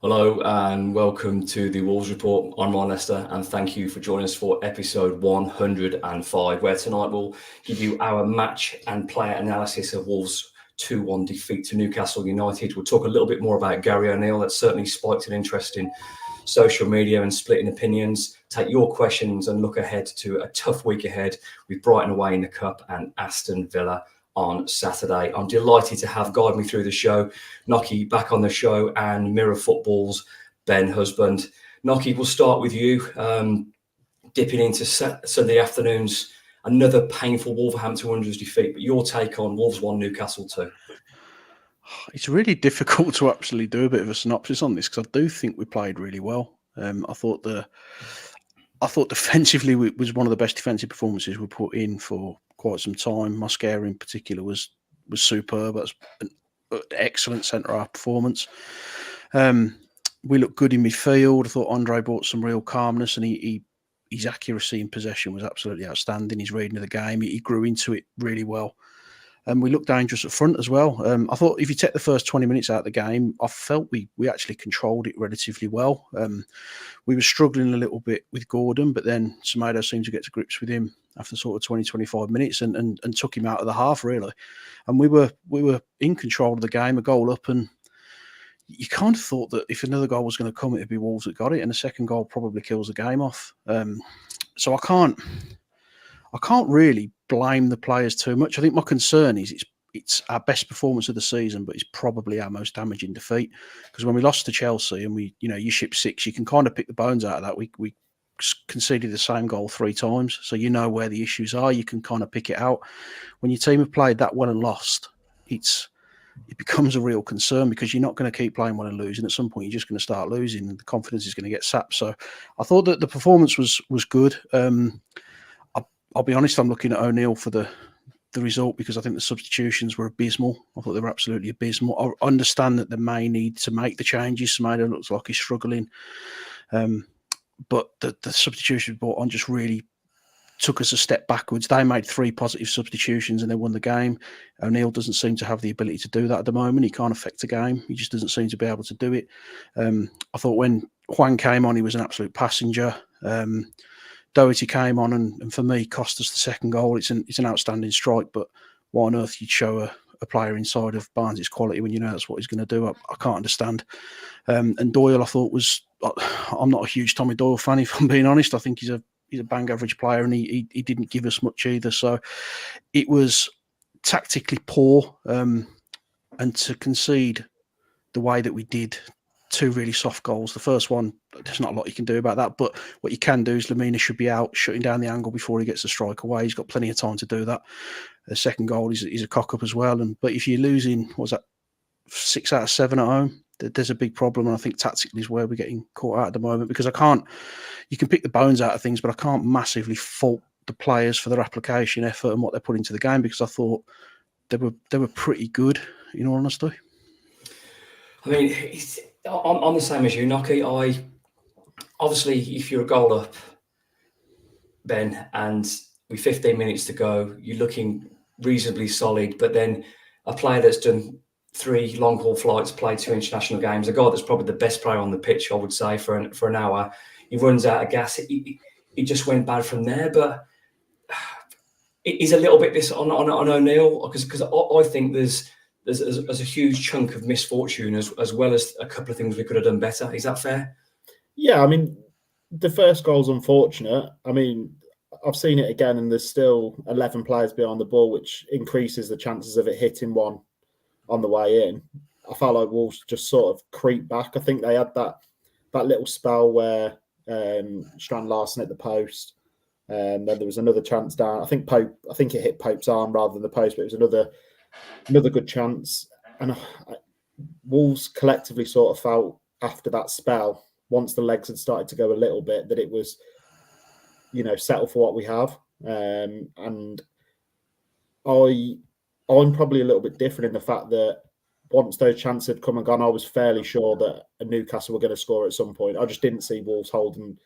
Hello and welcome to the Wolves Report. I'm Ryan Lester and thank you for joining us for episode 105, where tonight we'll give you our match and player analysis of Wolves' 2-1 defeat to Newcastle United. We'll talk a little bit more about Gary O'Neill. That's certainly spiked an interest in social media and splitting opinions. Take your questions and look ahead to a tough week ahead with Brighton away in the Cup and Aston Villa on Saturday. I'm delighted to have guide me through the show, Nocky back on the show, and Mirror Football's Ben Husband. Nocky, we'll start with you. Dipping into Sunday afternoon's another painful Wolverhampton Wanderers defeat, but your take on Wolves 1, Newcastle 2. It's really difficult to actually do a bit of a synopsis on this because I do think we played really well. I thought defensively it was one of the best defensive performances we put in for quite some time. Mosquera in particular was superb. That's an excellent centre-half performance. We looked good in midfield. I thought Andre brought some real calmness, and his accuracy in possession was absolutely outstanding. His reading of the game, he grew into it really well. And we looked dangerous up front as well. I thought if you take the first 20 minutes out of the game, I felt we actually controlled it relatively well. We were struggling a little bit with Gordon, but then Semedo seemed to get to grips with him after sort of 20, 25 minutes and took him out of the half, really. And we were in control of the game, a goal up, and you kind of thought that if another goal was going to come, it'd be Wolves that got it, and the second goal probably kills the game off. So I can't really blame the players too much. I think my concern is it's our best performance of the season, but it's probably our most damaging defeat. Because when we lost to Chelsea and you ship 6, you can kind of pick the bones out of that. We conceded the same goal 3 times, so you know where the issues are. You can kind of pick it out. When your team have played that well and lost, it becomes a real concern because you're not going to keep playing well and losing. At some point, you're just going to start losing, and the confidence is going to get sapped. So I thought that the performance was good. I'll be honest, I'm looking at O'Neill for the result because I think the substitutions were abysmal. I thought they were absolutely abysmal. I understand that they may need to make the changes. Semedo looks like he's struggling. But the substitutions brought on just really took us a step backwards. They made 3 positive substitutions and they won the game. O'Neill doesn't seem to have the ability to do that at the moment. He can't affect the game. He just doesn't seem to be able to do it. I thought when Juan came on, he was an absolute passenger. Doherty came on and for me cost us the second goal. It's an outstanding strike, but why on earth you'd show a player inside of Barnes' quality when you know that's what he's going to do? I can't understand. And Doyle, I thought I'm not a huge Tommy Doyle fan, if I'm being honest. I think he's a bang average player, and he didn't give us much either. So it was tactically poor, and to concede the way that we did, 2 really soft goals. The first one, there's not a lot you can do about that, but what you can do is Lamina should be out shutting down the angle before he gets the strike away. He's got plenty of time to do that. The second goal is a cock up as well. But if you're losing, 6 out of 7 at home, there's a big problem. And I think tactically is where we're getting caught out at the moment, because you can pick the bones out of things, but I can't massively fault the players for their application effort and what they put into the game, because I thought they were pretty good, in all honesty. I mean, I'm the same as you, Nocky. Obviously, if you're a goal up, Ben, and with 15 minutes to go, you're looking reasonably solid. But then a player that's done 3 long-haul flights, played 2 international games, a guy that's probably the best player on the pitch, I would say, for an hour, he runs out of gas. It just went bad from there. But it is a little bit this on O'Neill, because I think there's a huge chunk of misfortune as well as a couple of things we could have done better. Is that fair? Yeah, I mean, the first goal's unfortunate. I mean, I've seen it again, and there's still 11 players behind the ball, which increases the chances of it hitting one on the way in. I felt like Wolves just sort of creep back. I think they had that little spell where Strand Larsen hit the post. Then there was another chance down. I think it hit Pope's arm rather than the post, but it was another good chance. And Wolves collectively sort of felt after that spell, once the legs had started to go a little bit, that it was, settle for what we have. And I'm probably a little bit different in the fact that once those chances had come and gone, I was fairly sure that Newcastle were going to score at some point. I just didn't see Wolves holding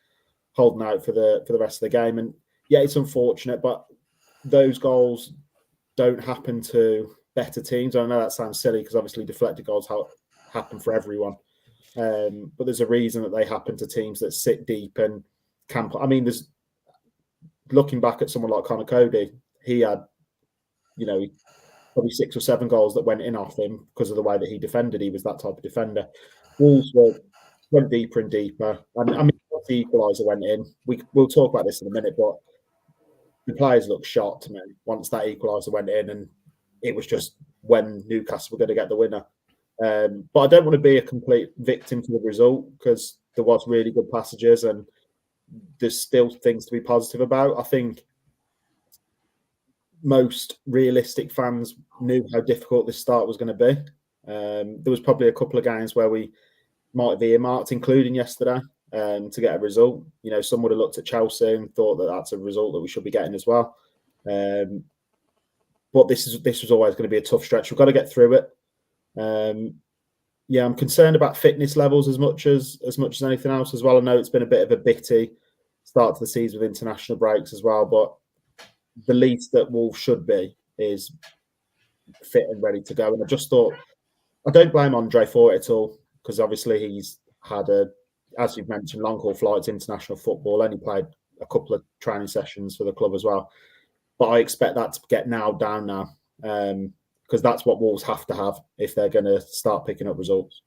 out for the rest of the game. And yeah, it's unfortunate, but those goals don't happen to better teams. I know that sounds silly because obviously deflected goals happen for everyone. But there's a reason that they happen to teams that sit deep and camp. I mean, there's looking back at someone like Connor Cody, he had, probably 6 or 7 goals that went in off him because of the way that he defended. He was that type of defender. Wolves went deeper and deeper. And I mean, once the equaliser went in, we'll talk about this in a minute, but the players looked shocked to me once that equaliser went in, and it was just when Newcastle were going to get the winner. But I don't want to be a complete victim to the result, because there was really good passages and there's still things to be positive about. I think most realistic fans knew how difficult this start was going to be. There was probably a couple of games where we might have earmarked, including yesterday, to get a result. Some would have looked at Chelsea and thought that that's a result that we should be getting as well. But this was always going to be a tough stretch. We've got to get through it. I'm concerned about fitness levels as much as anything else as well. I know it's been a bit of a bitty start to the season with international breaks as well, but the least that Wolves should be is fit and ready to go. And I just thought, I don't blame Andre for it at all, because obviously he's had as you've mentioned, long-haul flights, international football, only played a couple of training sessions for the club as well. But I expect that to get nailed down now, because that's what Wolves have to have if they're going to start picking up results.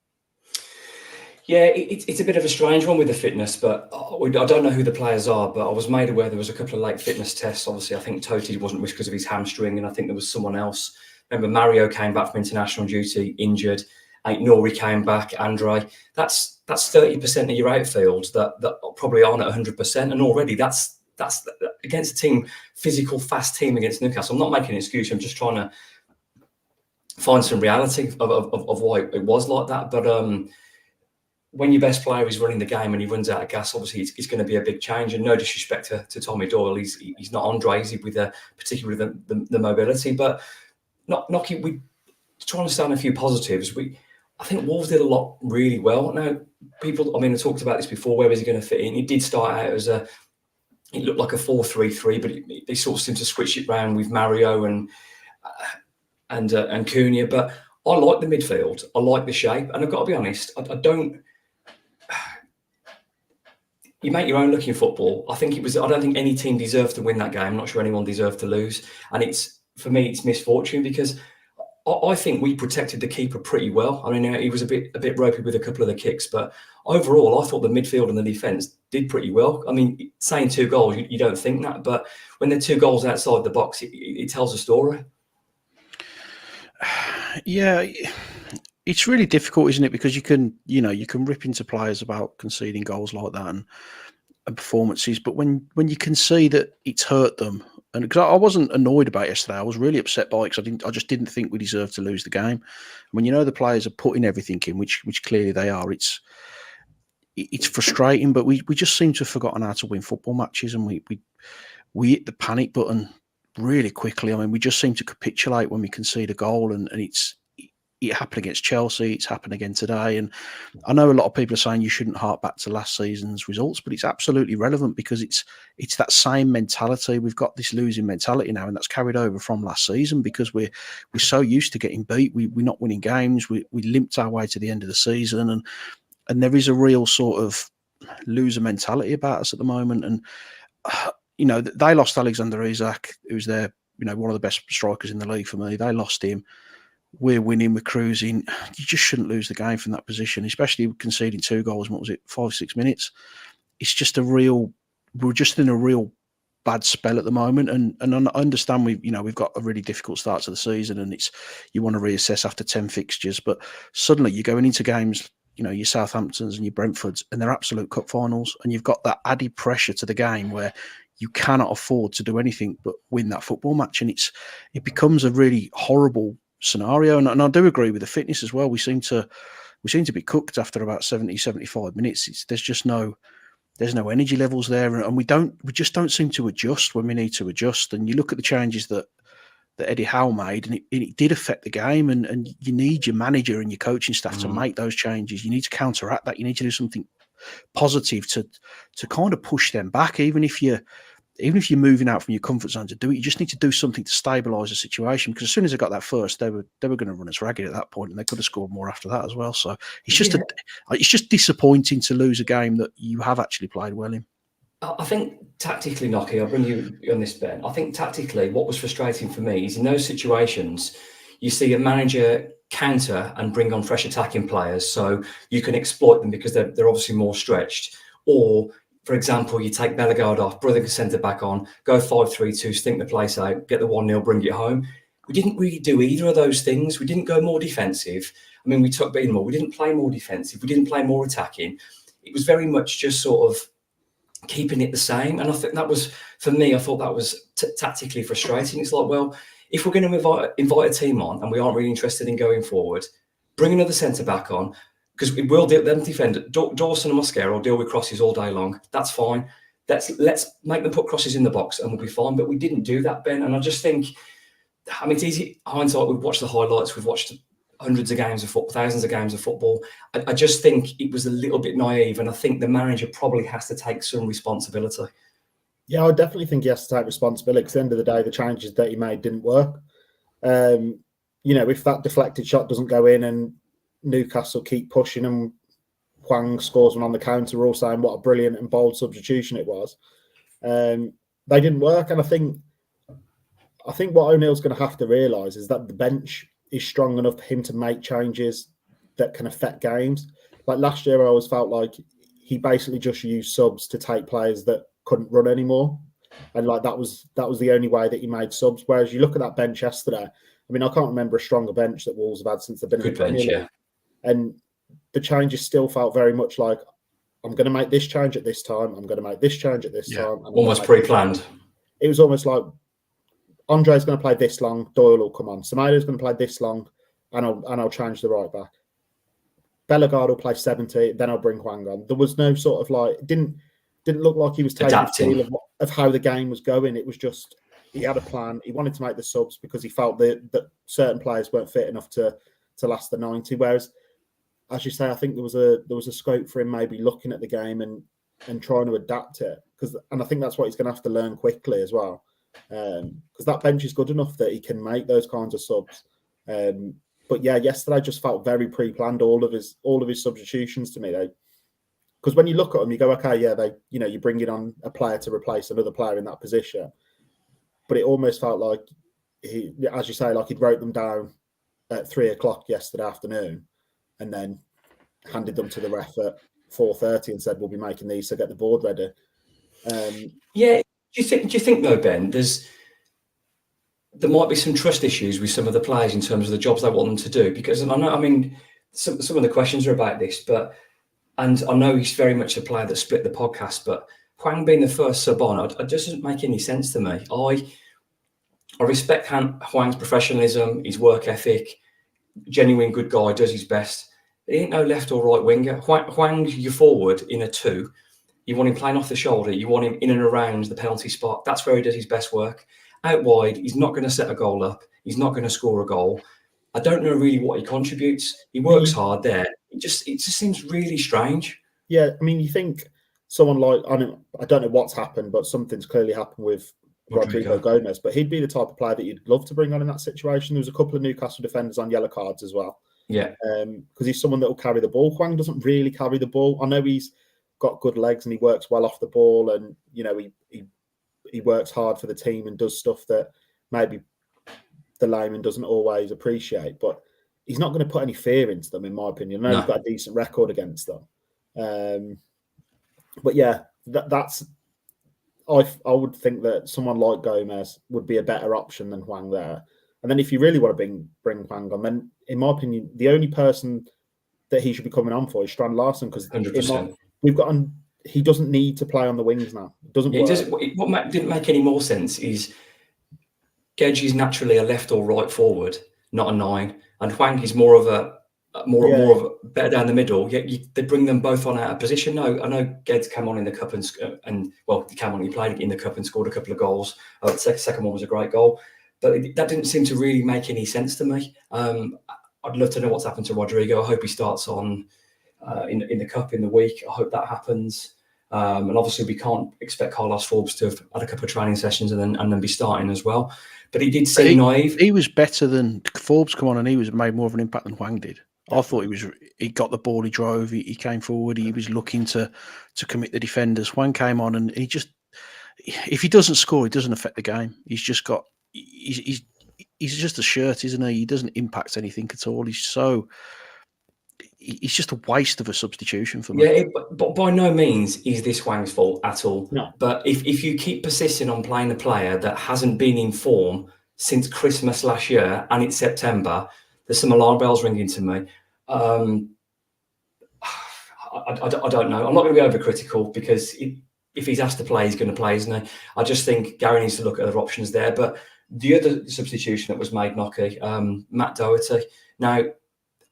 Yeah, it's a bit of a strange one with the fitness, but I don't know who the players are, but I was made aware there was a couple of late fitness tests. Obviously, I think Totti wasn't with because of his hamstring, and I think there was someone else. Remember, Mario came back from international duty injured. Nori came back, Andre. That's 30% of your outfield that probably aren't at 100%, and already that's against a team, physical, fast team against Newcastle. I'm not making an excuse. I'm just trying to find some reality of why it was like that. But when your best player is running the game and he runs out of gas, obviously it's going to be a big change. And no disrespect to Tommy Doyle, he's not Andre, is he, with particularly the mobility. But we trying to stand a few positives. I think Wolves did a lot really well. Now, I talked about this before. Where is he going to fit in? It did start out as it looked like a 4-3-3, but they sort of seemed to switch it round with Mario and Cunha. But I like the midfield. I like the shape, and I've got to be honest. I don't. You make your own looking football. I don't think any team deserved to win that game. I'm not sure anyone deserved to lose. And for me, it's misfortune, because I think we protected the keeper pretty well. I mean, he was a bit ropey with a couple of the kicks, but overall, I thought the midfield and the defence did pretty well. I mean, saying 2 goals, you don't think that, but when they're 2 goals outside the box, it tells a story. Yeah, it's really difficult, isn't it? Because you can rip into players about conceding goals like that and performances, but when you can see that it's hurt them, and because I wasn't annoyed about it yesterday, I was really upset by it, because I just didn't think we deserved to lose the game. When the players are putting everything in, which clearly they are, it's frustrating. But we just seem to have forgotten how to win football matches, and we hit the panic button really quickly. I mean, we just seem to capitulate when we concede a goal, and it happened against Chelsea. It's happened again today. And I know a lot of people are saying you shouldn't hark back to last season's results, but it's absolutely relevant, because it's that same mentality. We've got this losing mentality now, and that's carried over from last season, because we're so used to getting beat. We're not winning games. We limped our way to the end of the season, and there is a real sort of loser mentality about us at the moment. And they lost Alexander Isak, who's their one of the best strikers in the league for me. They lost him. We're winning, we're cruising. You just shouldn't lose the game from that position, especially conceding 2 goals in, 5-6 minutes. It's just we're just in a real bad spell at the moment. And I understand we've got a really difficult start to the season, and you want to reassess after 10 fixtures, but suddenly you're going into games, your Southamptons and your Brentfords, and they're absolute cup finals, and you've got that added pressure to the game where you cannot afford to do anything but win that football match. And it becomes a really horrible scenario. And I do agree with the fitness as well. We seem to be cooked after about 70-75 minutes. There's no energy levels there, and we just don't seem to adjust when we need to adjust. And you look at the changes that Eddie Howe made, and it did affect the game, and you need your manager and your coaching staff to make those changes. You need to counteract that. You need to do something positive to kind of push them back, even if even if you're moving out from your comfort zone to do it, you just need to do something to stabilise the situation. Because as soon as they got that first, they were going to run us ragged at that point, and they could have scored more after that as well. So it's just disappointing to lose a game that you have actually played well in. I think tactically, Nocky, I'll bring you on this, Ben. I think tactically, what was frustrating for me is in those situations, you see a manager counter and bring on fresh attacking players, so you can exploit them because they're obviously more stretched. Or, for example, you take Bellegarde off, Brother centre back on, go 5-3-2, stink the place out, get the 1-0, bring it home. We didn't really do either of those things. We didn't go more defensive. I mean, we took Beanmore. We didn't play more defensive. We didn't play more attacking. It was very much just sort of keeping it the same. And I think that was, for me, I thought that was tactically frustrating. It's like, well, if we're going to invite a team on and we aren't really interested in going forward, bring another centre back on, because we will them defend. Dawson and Mosquera will deal with crosses all day long. That's fine. Let's make them put crosses in the box and we'll be fine. But we didn't do that, Ben. And I just think, I mean, it's easy hindsight. We've watched the highlights. We've watched hundreds of games of football, thousands of games of football. I just think it was a little bit naive, and I think the manager probably has to take some responsibility. Yeah, I definitely think he has to take responsibility, because at the end of the day, the changes that he made didn't work. If that deflected shot doesn't go in and Newcastle keep pushing and Hwang scores one on the counter, we're all saying what a brilliant and bold substitution it was. They didn't work, and I think what O'Neill's going to have to realise is that the bench is strong enough for him to make changes that can affect games. Like last year, I always felt like he basically just used subs to take players that couldn't run anymore, and like that was the only way that he made subs. Whereas you look at that bench yesterday, I mean, I can't remember a stronger bench that Wolves have had since they've been in the Premier League. And the changes still felt very much like, I'm going to make this change at this time, I'm going to make this change at this time. Almost pre-planned. It was almost like, Andre's going to play this long, Doyle will come on. Semedo's going to play this long, and I'll change the right back. Bellegarde will play 70, then I'll bring Hwang on. There was no sort of like, it didn't look like he was taking the feel of how the game was going. It was just, he had a plan. He wanted to make the subs because he felt that certain players weren't fit enough to last the 90. Whereas, as you say, I think there was a scope for him maybe looking at the game and trying to adapt it. And I think that's what he's going to have to learn quickly as well. Because that bench is good enough that he can make those kinds of subs. But yeah, yesterday just felt very pre-planned. All of his substitutions to me, because when you look at them, you go, okay, yeah, you're bringing on a player to replace another player in that position. But it almost felt like he, as you say, like he'd wrote them down at 3:00 yesterday afternoon, and then handed them to the ref at 4:30 and said, "We'll be making these, so get the board ready." Yeah. Do you think though, Ben, there might be some trust issues with some of the players in terms of the jobs they want them to do? Because I know, I mean, some of the questions are about this, and I know he's very much a player that split the podcast, but Hwang being the first sub on, it doesn't make any sense to me. I respect Hwang's professionalism, his work ethic, genuine good guy, does his best. He ain't no left or right winger. Hwang, you're forward in a 2. You want him playing off the shoulder. You want him in and around the penalty spot. That's where he does his best work. Out wide, he's not going to set a goal up. He's not going to score a goal. I don't know really what he contributes. He works hard there. It just seems really strange. Yeah, I mean, you think someone like, I don't know what's happened, but something's clearly happened with Rodrigo Gomez, but he'd be the type of player that you'd love to bring on in that situation. There was a couple of Newcastle defenders on yellow cards as well. Yeah. Because he's someone that will carry the ball. Hwang doesn't really carry the ball. I know he's got good legs and he works well off the ball, and he works hard for the team and does stuff that maybe the layman doesn't always appreciate, but he's not going to put any fear into them, in my opinion. I know he's got a decent record against them. But yeah, that's I would think that someone like Gomez would be a better option than Hwang there. And then if you really want to bring Hwang on, then in my opinion, the only person that he should be coming on for is Strand Larsen, because 100%. He doesn't need to play on the wings now. It doesn't work. What didn't make any more sense is Gedge is naturally a left or right forward, not a 9, and Hwang is more of a better down the middle. Yet they bring them both on out of position. No, I know Gedge came on in the cup he played in the cup and scored a couple of goals. The second one was a great goal, but that didn't seem to really make any sense to me. I'd love to know what's happened to Rodrigo. I hope he starts on in the cup in the week. I hope that happens. And obviously, we can't expect Carlos Forbes to have had a couple of training sessions and then be starting as well. But he did seem naive. He was better than Forbes come on, and he was made more of an impact than Hwang did. I thought he got the ball, he drove, he came forward, he was looking to commit the defenders. Hwang came on, and he just, if he doesn't score, it doesn't affect the game. He's just just a shirt, isn't he? He doesn't impact anything at all. He's just a waste of a substitution for me. Yeah, but by no means is this Hwang's fault at all. No. But if you keep persisting on playing a player that hasn't been in form since Christmas last year and it's September, there's some alarm bells ringing to me. I don't know. I'm not going to be overcritical because if he's asked to play, he's going to play, isn't he? I just think Gary needs to look at other options there. But the other substitution that was made, Nocky, Matt Doherty. Now,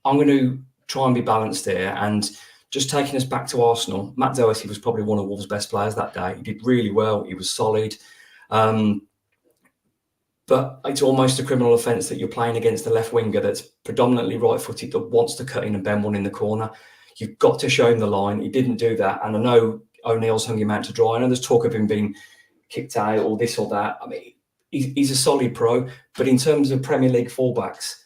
I'm going to try and be balanced here, and just taking us back to Arsenal, Matt Doherty was probably one of Wolves' best players that day. He did really well. He was solid. But it's almost a criminal offence that you're playing against a left winger that's predominantly right-footed, that wants to cut in and bend one in the corner. You've got to show him the line. He didn't do that. And I know O'Neill's hung him out to dry. I know there's talk of him being kicked out or this or that. I mean, he's a solid pro. But in terms of Premier League fullbacks,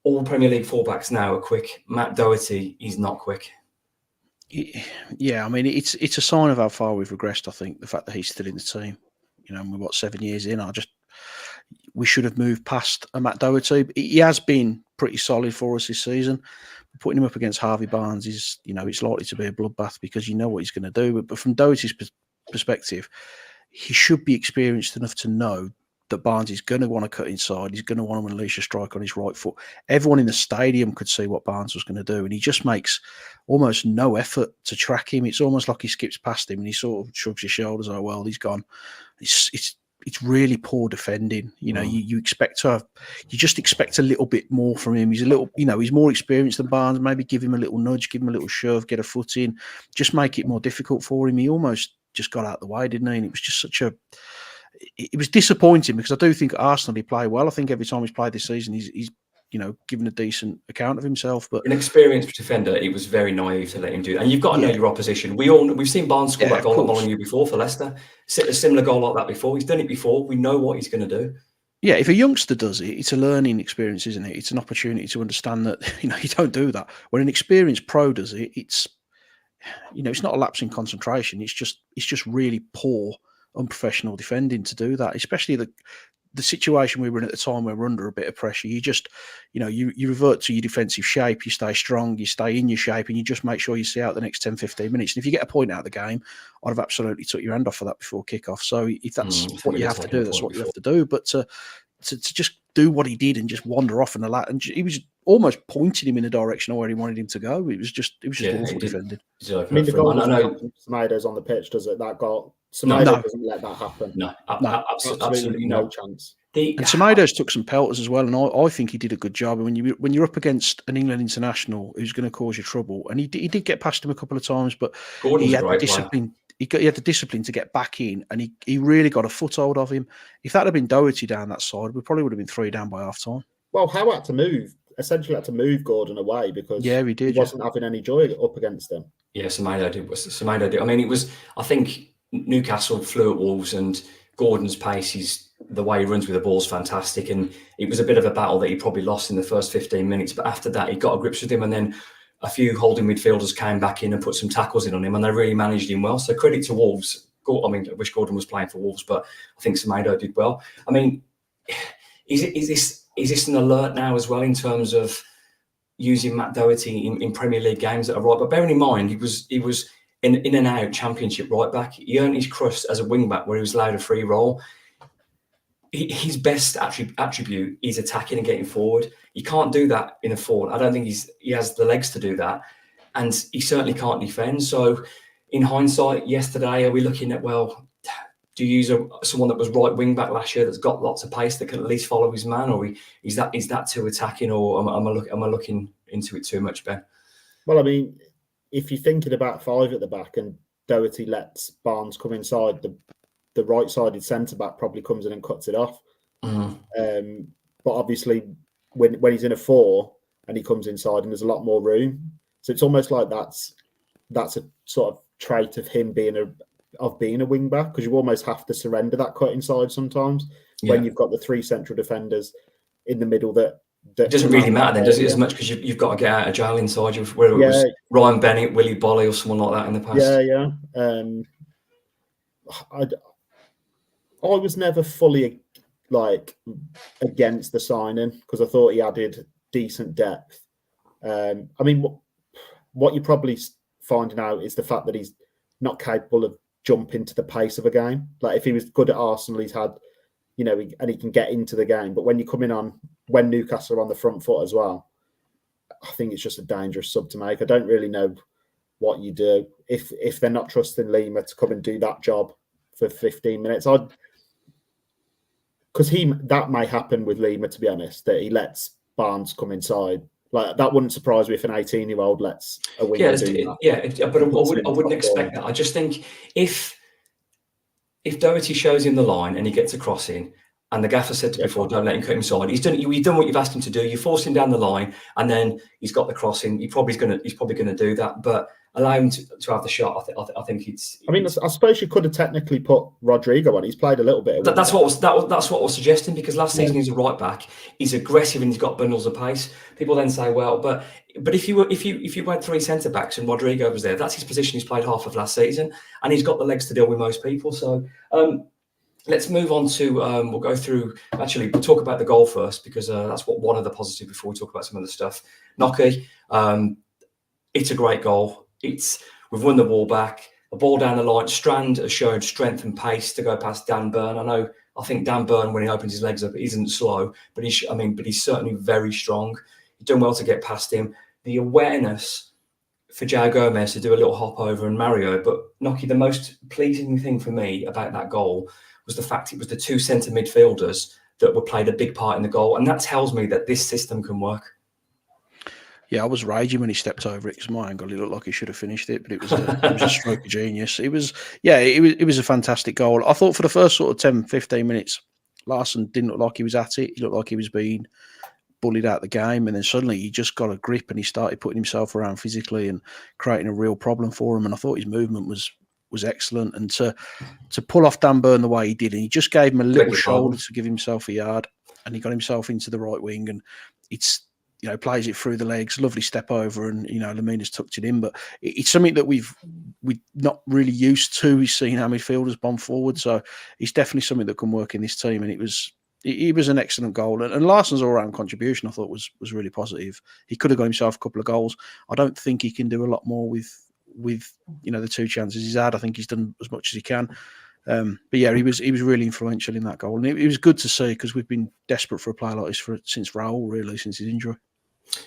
all Premier League fullbacks now are quick. Matt Doherty is not quick. Yeah, I mean, it's a sign of how far we've regressed, I think, the fact that he's still in the team. You know, we're 7 years in. We should have moved past a Matt Doherty. He has been pretty solid for us this season. Putting him up against Harvey Barnes is, it's likely to be a bloodbath because you know what he's going to do. But from Doherty's perspective, he should be experienced enough to know that Barnes is going to want to cut inside. He's going to want to unleash a strike on his right foot. Everyone in the stadium could see what Barnes was going to do, and he just makes almost no effort to track him. It's almost like he skips past him and he sort of shrugs his shoulders. Oh, well, he's gone. It's really poor defending. You just expect a little bit more from him. He's a little, he's more experienced than Barnes. Maybe give him a little nudge, give him a little shove, get a foot in, just make it more difficult for him. He almost just got out of the way, didn't he? And it was just it was disappointing because I do think at Arsenal he played well. I think every time he's played this season, he's given a decent account of himself. But an experienced defender, it was very naive to let him do that. And you've got to know your opposition. We've seen Barnes score that goal at Molineux before for Leicester. A similar goal like that before. He's done it before. We know what he's going to do. Yeah, if a youngster does it, it's a learning experience, isn't it? It's an opportunity to understand that you don't do that. When an experienced pro does it, it's not a lapse in concentration. It's just really poor, unprofessional defending to do that, especially the situation we were in at the time where we're under a bit of pressure. You just, you revert to your defensive shape, you stay strong, you stay in your shape, and you just make sure you see out the next 10, 15 minutes. And if you get a point out of the game, I'd have absolutely took your hand off for that before kickoff. So if that's what you have to do, that's what you have to do. But to just do what he did and just wander off and he was almost pointing him in the direction of where he wanted him to go. It was just awful defending. I mean, the goal Semedo's on the pitch, does it? That goal. Semedo doesn't let that happen. No, absolutely no chance. And Semedo's took some pelters as well, and I think he did a good job. And when you're up against an England international who's going to cause you trouble, and he did get past him a couple of times, but he had the discipline. He had the discipline to get back in, and he really got a foothold of him. If that had been Doherty down that side, we probably would have been 3 down by half time. Well, Howe had to move Gordon away because he wasn't having any joy up against them. Yeah, Semedo did. I mean, I think Newcastle flew at Wolves, and Gordon's pace the way he runs with the ball is fantastic. And it was a bit of a battle that he probably lost in the first 15 minutes. But after that, he got a grips with him, and then a few holding midfielders came back in and put some tackles in on him, and they really managed him well. So credit to Wolves. I mean, I wish Gordon was playing for Wolves, but I think Semedo did well. I mean, is this an alert now as well in terms of using Matt Doherty in Premier League games that are right? But bearing in mind, he was in and out Championship right back. He earned his crust as a wing back where he was allowed a free roll. His best attribute is attacking and getting forward. You can't do that in a forward. I don't think he has the legs to do that, and he certainly can't defend. So, in hindsight, yesterday, are we looking at, well, do you use someone that was right wing back last year that's got lots of pace that can at least follow his man, or is that too attacking, or am I looking into it too much, Ben? Well, I mean, if you're thinking about 5 at the back and Doherty lets Barnes come inside, the right-sided centre-back probably comes in and cuts it off. Mm-hmm. But obviously, when he's in a 4 and he comes inside and there's a lot more room, so it's almost like that's a sort of trait of him being a wing back, because you almost have to surrender that cut inside sometimes when you've got the three central defenders in the middle that it doesn't really matter then, does it, as much, because you've got to get out of jail inside you, whether it was Ryan Bennett, Willie Bolly, or someone like that in the past. I was never fully against the signing, because I thought he added decent depth. I mean, what you're probably finding out is the fact that he's not capable of jumping to the pace of a game. Like, if he was good at Arsenal, he's had, and he can get into the game. But when you come in when Newcastle are on the front foot as well, I think it's just a dangerous sub to make. I don't really know what you do if they're not trusting Lima to come and do that job for 15 minutes. Because that may happen with Lima, to be honest, that he lets Barnes come inside. Like, that wouldn't surprise me if an 18-year-old lets a winger do that. But I wouldn't expect that. I just think if Doherty shows him the line and he gets a cross in, and the gaffer said before, don't let him cut inside. He's done what you've asked him to do. You force him down the line, and then he's got the crossing. He's probably going to do that. But allow him to have the shot. I think it's. I mean, I suppose you could have technically put Rodrigo on. He's played a little bit. That's what I was suggesting, because last season he's a right back. He's aggressive and he's got bundles of pace. People then say, well, but if you went three centre backs and Rodrigo was there, that's his position. He's played half of last season, and he's got the legs to deal with most people. So let's move on to. We'll go through. Actually, we'll talk about the goal first, because that's one of the positives before we talk about some of the stuff. Nocky, it's a great goal. We've won the ball back, a ball down the line. Strand has shown strength and pace to go past Dan Burn. I think Dan Burn, when he opens his legs up, isn't slow, but he's certainly very strong. He's done well to get past him. The awareness for João Gomez to do a little hop over and Mario, but Nocky, the most pleasing thing for me about that goal was the fact it was the two centre midfielders that were played a big part in the goal, and that tells me that this system can work. Yeah, I was raging when he stepped over it, because my angle, he looked like he should have finished it, but it was a stroke of genius. It was a fantastic goal. I thought for the first sort of 10, 15 minutes, Larsson didn't look like he was at it. He looked like he was being bullied out the game, and then suddenly he just got a grip and he started putting himself around physically and creating a real problem for him. And I thought his movement was excellent, and to pull off Dan Burn the way he did, and he just gave him a little shoulder to give himself a yard, and he got himself into the right wing, and it's. Plays it through the legs, lovely step over, and Lemina's tucked it in. But it's something that we're not really used to. We've seen how midfielders bomb forward, so it's definitely something that can work in this team. And it was an excellent goal. And Larsson's all-round contribution, I thought, was really positive. He could have got himself a couple of goals. I don't think he can do a lot more with the two chances he's had. I think he's done as much as he can. But yeah, he was really influential in that goal, and it was good to see, because we've been desperate for a player like this since Raul, really, since his injury.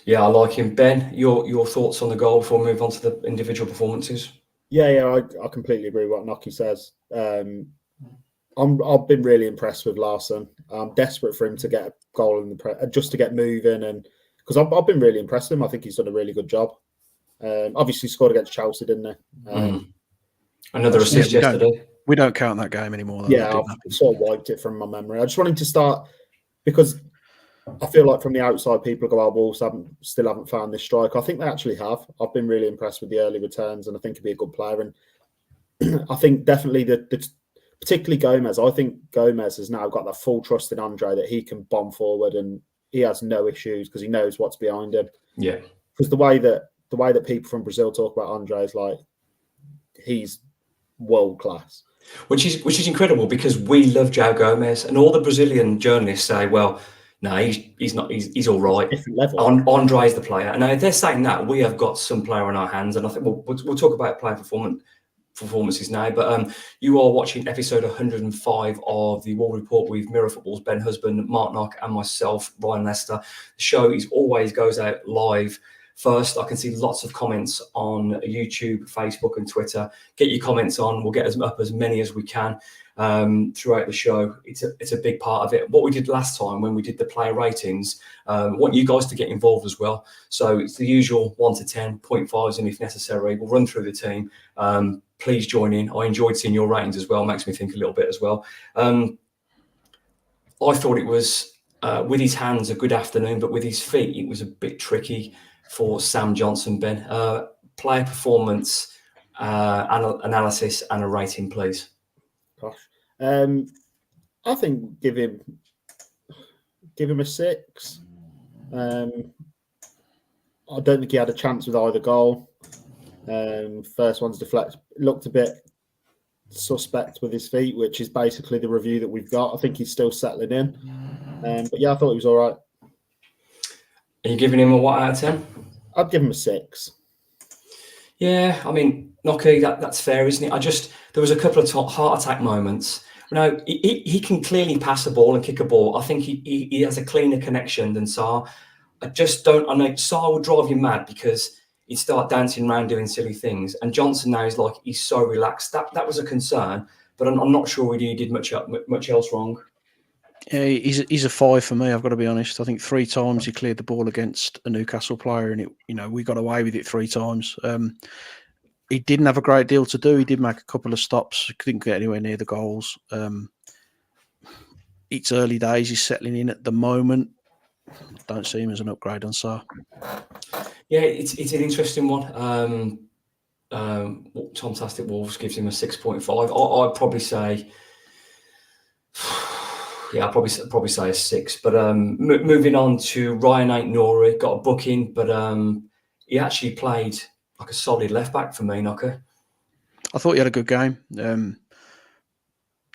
Yeah, I like him. Ben, your thoughts on the goal before we move on to the individual performances? Yeah, I completely agree with what Nocky says. I've been really impressed with Larsson. I'm desperate for him to get a goal in just to get moving, and because I've been really impressed with him. I think he's done a really good job. Obviously scored against Chelsea, didn't he? Another assist yesterday. We don't count that game anymore. Though. Yeah, I've sort of wiped it from my memory. I just wanted to start, because I feel like from the outside, people go, Wolves still haven't found this striker. I think they actually have. I've been really impressed with the early returns, and I think he'd be a good player. And I think definitely particularly Gomez. I think Gomez has now got that full trust in Andre that he can bomb forward, and he has no issues because he knows what's behind him. Yeah. Because the way that people from Brazil talk about Andre is like he's world class. Which is incredible, because we love João Gomez, and all the Brazilian journalists say, well, no, he's not. He's all right. Different level. Andre is the player, and if they're saying that, we have got some player in our hands, and I think we'll talk about player performances now. But you are watching episode 105 of the Wall Report with Mirror Football's Ben Husband, Mark Knock, and myself, Ryan Lester. The show always goes out live first. I can see lots of comments on YouTube, Facebook, and Twitter. Get your comments on. We'll get up as many as we can throughout the show. It's a big part of it. What we did last time when we did the player ratings, want you guys to get involved as well. So it's the usual 1 to 10, 0.5s, and if necessary, we'll run through the team. Please join in. I enjoyed seeing your ratings as well. Makes me think a little bit as well. I thought it was, with his hands, a good afternoon, but with his feet, it was a bit tricky for Sam Johnson, Ben. Player performance, analysis and a rating, please. Gosh, I think give him a 6. I don't think he had a chance with either goal. First one's deflected. Looked a bit suspect with his feet, which is basically the review that we've got. I think he's still settling in. But yeah, I thought he was all right. Are you giving him a what out of 10? I'd give him a 6. Yeah, I mean, Nocky, that's fair, isn't it? There was a couple of heart attack moments. No, he can clearly pass a ball and kick a ball. I think he has a cleaner connection than Sarr. I know Sarr would drive you mad because he'd start dancing around doing silly things. And Johnson now is like, he's so relaxed. That was a concern, but I'm not sure he did much else wrong. Yeah, he's a 5 for me. I've got to be honest. I think 3 times he cleared the ball against a Newcastle player, and we got away with it 3 times. He didn't have a great deal to do. He did make a couple of stops. Couldn't get anywhere near the goals. It's early days. He's settling in at the moment. Don't see him as an upgrade on Sarr. Yeah, it's an interesting one. Tomtastic Wolves gives him a 6.5. I'd probably say. Yeah, I'll probably say a 6. But moving on to Ryan Ait-Nouri, got a booking, but he actually played like a solid left back for me, Knocker. I thought he had a good game.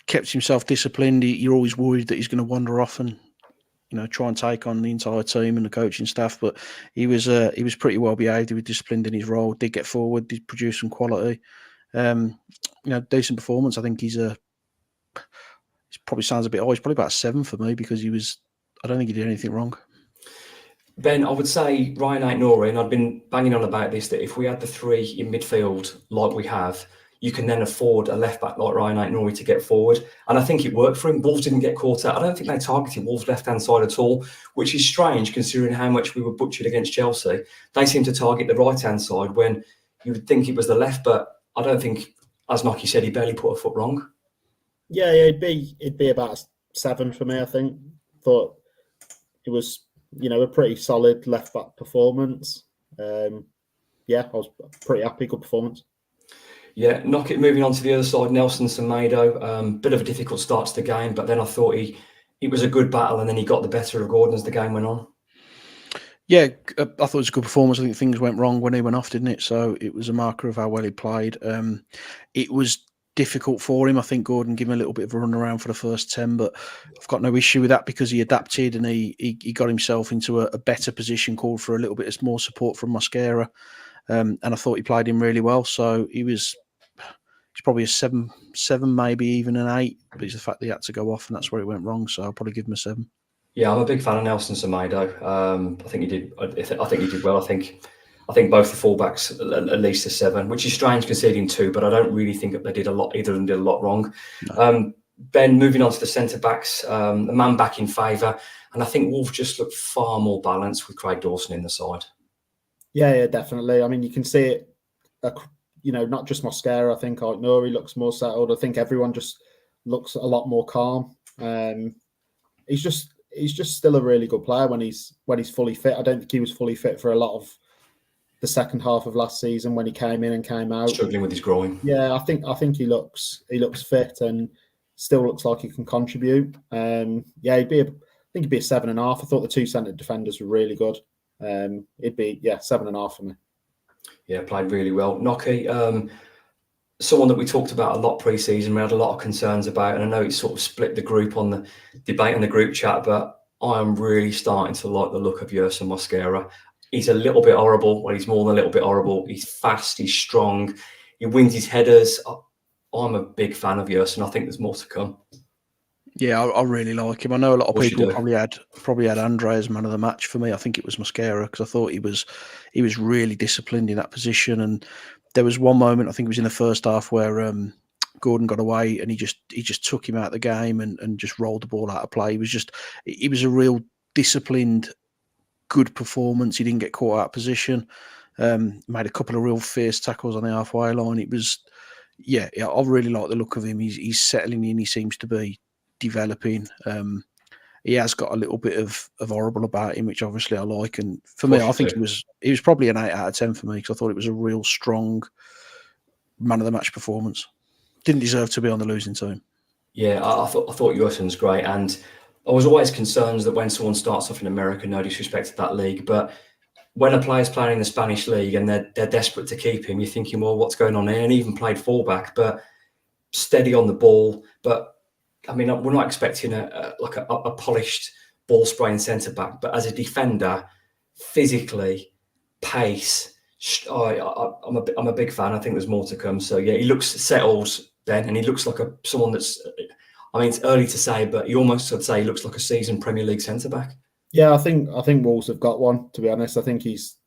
Kept himself disciplined. You're always worried that he's going to wander off and try and take on the entire team and the coaching staff. But he was pretty well behaved. He was disciplined in his role. Did get forward. Did produce some quality. Decent performance. I think he probably sounds a bit high. He's probably about a 7 for me because I don't think he did anything wrong. Ben, I would say Ryan Ait-Nouri, and I've been banging on about this, that if we had the 3 in midfield like we have, you can then afford a left back like Ryan Ait-Nouri to get forward. And I think it worked for him. Wolves didn't get caught out. I don't think they targeted Wolves' left-hand side at all, which is strange considering how much we were butchered against Chelsea. They seem to target the right-hand side when you would think it was the left, but I don't think, as Nocky said, he barely put a foot wrong. Yeah, it'd be about a 7 for me, I think. Thought it was, a pretty solid left back performance. I was pretty happy. Good performance. Yeah, Knock it. Moving on to the other side, Nelson Semedo. Bit of a difficult start to the game, but then I thought it was a good battle, and then he got the better of Gordon as the game went on. Yeah, I thought it was a good performance. I think things went wrong when he went off, didn't it? So it was a marker of how well he played. It was difficult for him. I think Gordon gave him a little bit of a run around for the first 10, but I've got no issue with that because he adapted and he got himself into a better position, called for a little bit more support from Mosquera, and I thought he played him really well. So he's probably a 7, maybe even an 8, but it's the fact that he had to go off and that's where it went wrong. So I'll probably give him a 7. Yeah, I'm a big fan of Nelson Semedo. I think he did. I think he did well. I think both the fullbacks at least a 7, which is strange conceding 2, but I don't really think that they did a lot. Either of them did a lot wrong. No. Ben, moving on to the centre backs, the man back in favour, and I think Wolves just looked far more balanced with Craig Dawson in the side. Yeah, definitely. I mean, you can see it. Not just Mosquera. I think Ait-Nouri looks more settled. I think everyone just looks a lot more calm. He's just still a really good player when he's fully fit. I don't think he was fully fit for a lot of the second half of last season when he came in and came out struggling with his groin. Yeah, I think he looks fit and still looks like he can contribute. He'd be a 7.5. I thought the 2 centre defenders were really good. It'd be 7.5 for me. Yeah, played really well. Nocky, someone that we talked about a lot pre-season, we had a lot of concerns about, and I know it sort of split the group on the debate on the group chat, but I am really starting to like the look of Yerson Mosquera. He's a little bit horrible. Well, he's more than a little bit horrible. He's fast. He's strong. He wins his headers. I'm a big fan of Yerson. I think there's more to come. Yeah, I really like him. I know a lot of people probably had Andre as man of the match. For me, I think it was Mosquera because I thought he was really disciplined in that position. And there was one moment, I think it was in the first half, where Gordon got away and he just took him out of the game and just rolled the ball out of play. He was a real disciplined, good performance. He didn't get caught out of position. Made a couple of real fierce tackles on the halfway line. It was, I really like the look of him. He's settling in. He seems to be developing. He has got a little bit of horrible about him, which obviously I like. And for me, I think he was probably an 8 out of 10 for me because I thought it was a real strong, man of the match performance. Didn't deserve to be on the losing team. Yeah, I thought Yurson's great, and I was always concerned that when someone starts off in America, no disrespect to that league, but when a player's playing in the Spanish league and they're desperate to keep him, you're thinking, well, what's going on here? And he even played fullback, but steady on the ball. But I mean, we're not expecting a polished ball spraying centre back, but as a defender, physically, pace. I'm a big fan. I think there's more to come. So yeah, he looks settled then, and he looks like someone that's. I mean, it's early to say, but you almost would say he looks like a seasoned Premier League centre back. Yeah, I think Wolves have got one. To be honest, I think he's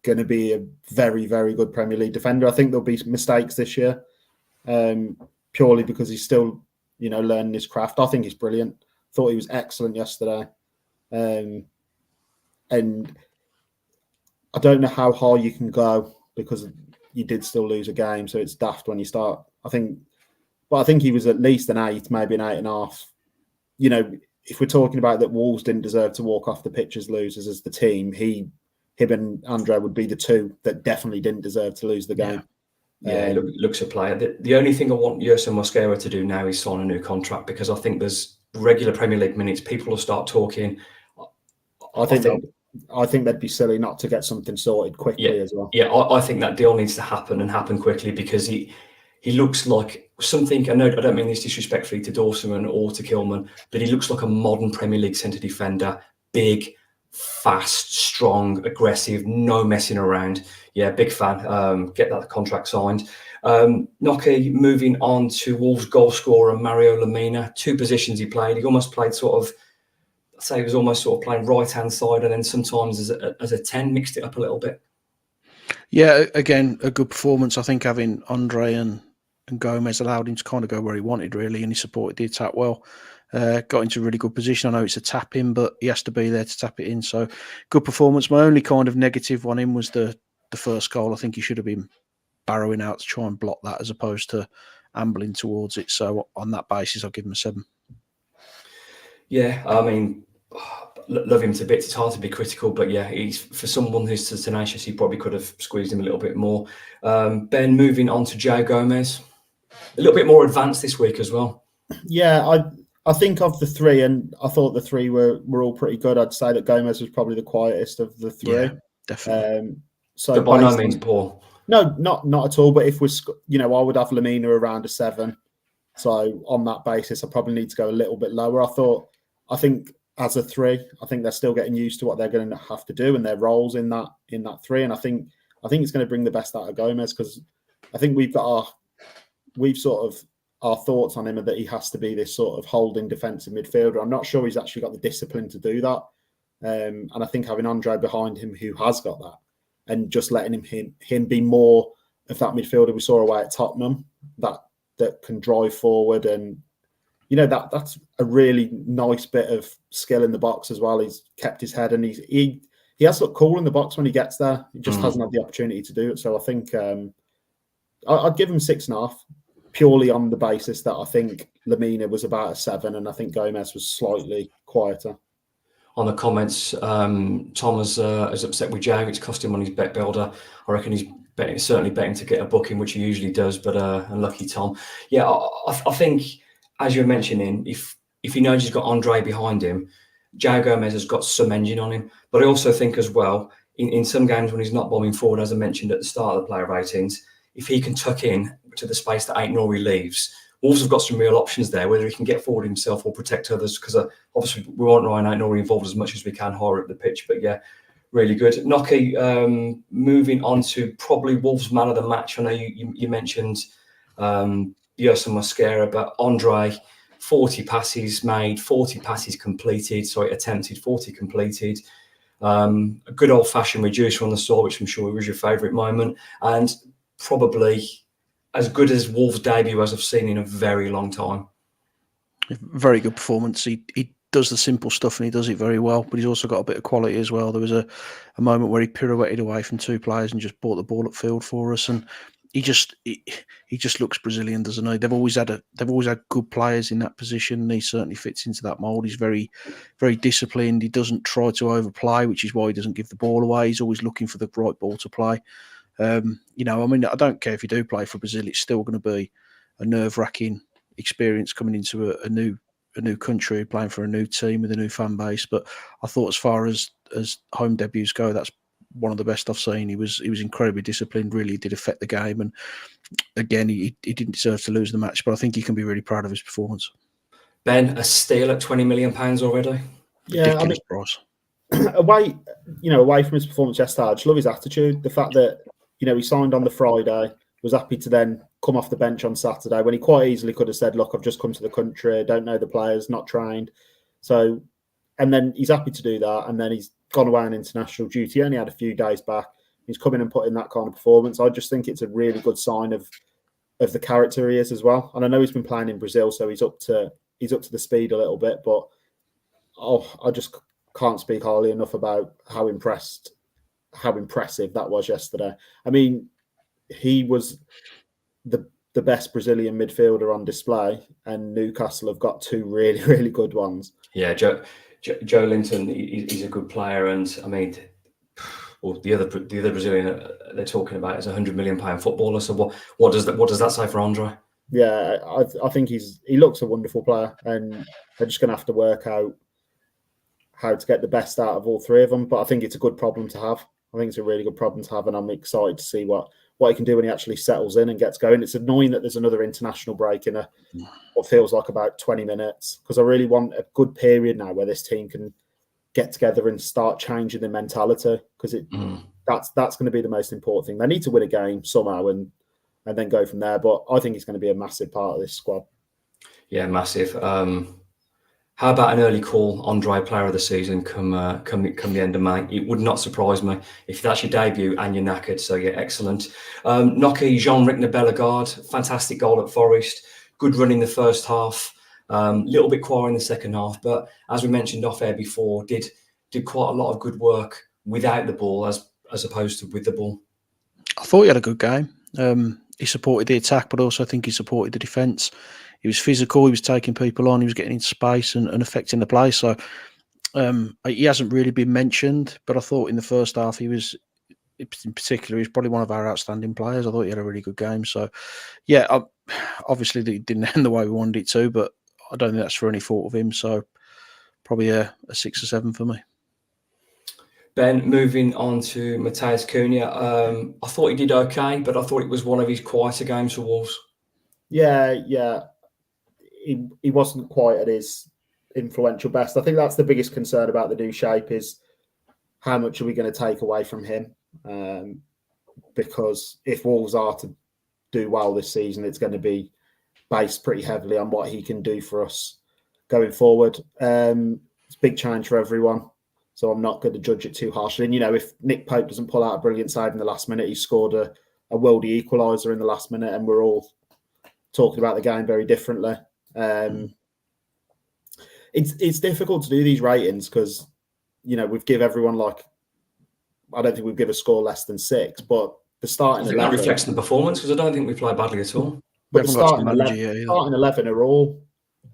going to be a very, very good Premier League defender. I think there'll be mistakes this year, purely because he's still, learning his craft. I think he's brilliant. Thought he was excellent yesterday, and I don't know how high you can go because you did still lose a game, so it's daft when you start. I think he was at least an 8, maybe an 8.5. If we're talking about that Wolves didn't deserve to walk off the pitch as losers as the team, him and Andre would be the two that definitely didn't deserve to lose the game. Yeah, looks a player. The only thing I want Yerson Mosquera to do now is sign a new contract, because I think there's regular Premier League minutes. People will start talking. I think they'd be silly not to get something sorted quickly as well. Yeah, I think that deal needs to happen quickly, because he looks like something. I don't mean this disrespectfully to Dawson or to Kilman, but he looks like a modern Premier League centre defender. Big, fast, strong, aggressive, no messing around. Yeah, big fan. Get that contract signed. Noki, moving on to Wolves goal scorer Mario Lemina. 2 positions he played. He almost played I'd say he was almost sort of playing right-hand side, and then sometimes as a 10, mixed it up a little bit. Yeah, again, a good performance. I think having Andre and Gomez allowed him to kind of go where he wanted, really, and he supported the attack well. Got into a really good position. I know it's a tap in, but he has to be there to tap it in. So good performance. My only kind of negative on him was the first goal. I think he should have been barrowing out to try and block that as opposed to ambling towards it. So on that basis, I'll give him a 7. Yeah, I mean, love him to bits. It's hard to be critical, but yeah, he's, for someone who's tenacious, he probably could have squeezed him a little bit more. Ben, moving on to Joe Gomez, a little bit more advanced this week as well. Yeah, I think of the 3, and I thought the 3 were all pretty good. I'd say that Gomez was probably the quietest of the 3. Yeah, definitely. But by no means poor. No, not at all. But if we're, I would have Lemina around a 7. So on that basis, I probably need to go a little bit lower. I think as a 3, I think they're still getting used to what they're going to have to do and their roles in that 3. And I think it's going to bring the best out of Gomez, because I think we've sort of our thoughts on him are that he has to be this sort of holding defensive midfielder. I'm not sure he's actually got the discipline to do that. And I think having Andre behind him who has got that, and just letting him be more of that midfielder we saw away at Tottenham, that can drive forward, and that's a really nice bit of skill in the box as well. He's kept his head, and he has looked cool in the box when he gets there. He just hasn't had the opportunity to do it. So I think I'd give him 6.5, purely on the basis that I think Lemina was about a 7, and I think Gomez was slightly quieter. On the comments, Tom is upset with Joe. It's cost him on his bet builder. I reckon he's certainly betting to get a booking, which he usually does, but unlucky Tom. Yeah, I think, as you're mentioning, if he knows he's got Andre behind him, Joe Gomez has got some engine on him. But I also think as well, in some games when he's not bombing forward, as I mentioned at the start of the player ratings, if he can tuck in to the space that Aït-Nouri leaves, Wolves have got some real options there, whether he can get forward himself or protect others, because obviously we want Ryan Aït-Nouri involved as much as we can higher up the pitch. But yeah, really good. Noki, moving on to probably Wolves' man of the match. I know you mentioned Yerson Mosquera, but Andre, 40 passes made, 40 passes completed. Sorry, attempted, 40 completed. A good old-fashioned reducer on the saw, which I'm sure was your favourite moment, and probably as good as Wolves' debut as I've seen in a very long time. Very good performance. He does the simple stuff and he does it very well, but he's also got a bit of quality as well. There was a moment where he pirouetted away from 2 players and just brought the ball upfield for us, and he just looks Brazilian, doesn't he? They've always had good players in that position, and he certainly fits into that mould. He's very, very disciplined. He doesn't try to overplay, which is why he doesn't give the ball away. He's always looking for the right ball to play. You know, I mean, I don't care if you do play for Brazil; it's still going to be a nerve-wracking experience coming into a new country, playing for a new team with a new fan base. But I thought, as far as home debuts go, that's one of the best I've seen. He was incredibly disciplined, really did affect the game, and again, he didn't deserve to lose the match, but I think he can be really proud of his performance. Ben, a steal at £20 million already? Yeah, Ridiculous price. away from his performance yesterday, I just love his attitude. The fact that, he signed on the Friday, was happy to then come off the bench on Saturday when he quite easily could have said, look, I've just come to the country, don't know the players, not trained. So, and then he's happy to do that. And then he's gone away on international duty. He only had a few days back. He's come in and put in that kind of performance. I just think it's a really good sign of the character he is as well. And I know he's been playing in Brazil, so he's up to the speed a little bit, but I just can't speak highly enough about how impressive that was yesterday. I mean, he was the best Brazilian midfielder on display, and Newcastle have got two really, really good ones. Yeah, Joe Linton, he's a good player, and I mean, well, the other Brazilian they're talking about is a £100 million footballer. So what does that say for Andre? Yeah, I think he looks a wonderful player, and they're just going to have to work out how to get the best out of all three of them. But I think it's a good problem to have. I think it's a really good problem to have, and I'm excited to see what he can do when he actually settles in and gets going. It's annoying that there's another international break in what feels like about 20 minutes, because I really want a good period now where this team can get together and start changing the mentality, because that's going to be the most important thing. They need to win a game somehow and then go from there. But I think he's going to be a massive part of this squad. Yeah, massive. How about an early call, Andre Player of the Season come the end of May? It would not surprise me if that's your debut and you're knackered. So yeah, excellent. Nocky Jean-Ric Bellegarde, fantastic goal at Forest. Good run in the first half. Little bit quiet in the second half, but as we mentioned off air before, did quite a lot of good work without the ball as opposed to with the ball. I thought he had a good game. He supported the attack, but also I think he supported the defence. He was physical, he was taking people on, he was getting into space and affecting the play. So he hasn't really been mentioned, but I thought in the first half he was, in particular, he's probably one of our outstanding players. I thought he had a really good game. So yeah, obviously it didn't end the way we wanted it to, but I don't think that's for any fault of him. So probably a 6 or 7 for me. Ben, moving on to Matheus Cunha. I thought he did okay, but I thought it was one of his quieter games for Wolves. Yeah. He wasn't quite at his influential best. I think that's the biggest concern about the new shape, is how much are we going to take away from him? Because if Wolves are to do well this season, it's going to be based pretty heavily on what he can do for us going forward. It's a big change for everyone, so I'm not going to judge it too harshly. And, if Nick Pope doesn't pull out a brilliant save in the last minute, he scored a worldie equaliser in the last minute, and we're all talking about the game very differently. It's difficult to do these ratings because, we've give everyone I don't think we've give a score less than 6, but the starting 11... that reflects the performance, because I don't think we played badly at all. But the starting 11 are all,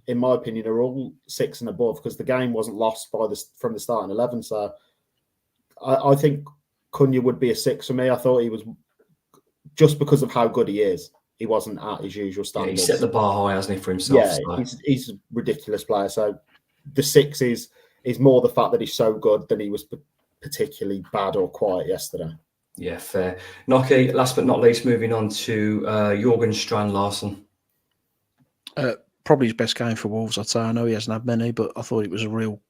in my opinion, are all 6 and above, because the game wasn't lost from the starting 11. So I think Cunha would be a 6 for me. I thought he was, just because of how good he is, he wasn't at his usual standards. Yeah, he set the bar high, hasn't he, for himself? Yeah, so. He's a ridiculous player. So the 6 is more the fact that he's so good than he was particularly bad or quiet yesterday. Yeah, fair. Nocky, last but not least, moving on to Jorgen Strand Larsen. Probably his best game for Wolves, I'd say. I know he hasn't had many, but I thought it was a real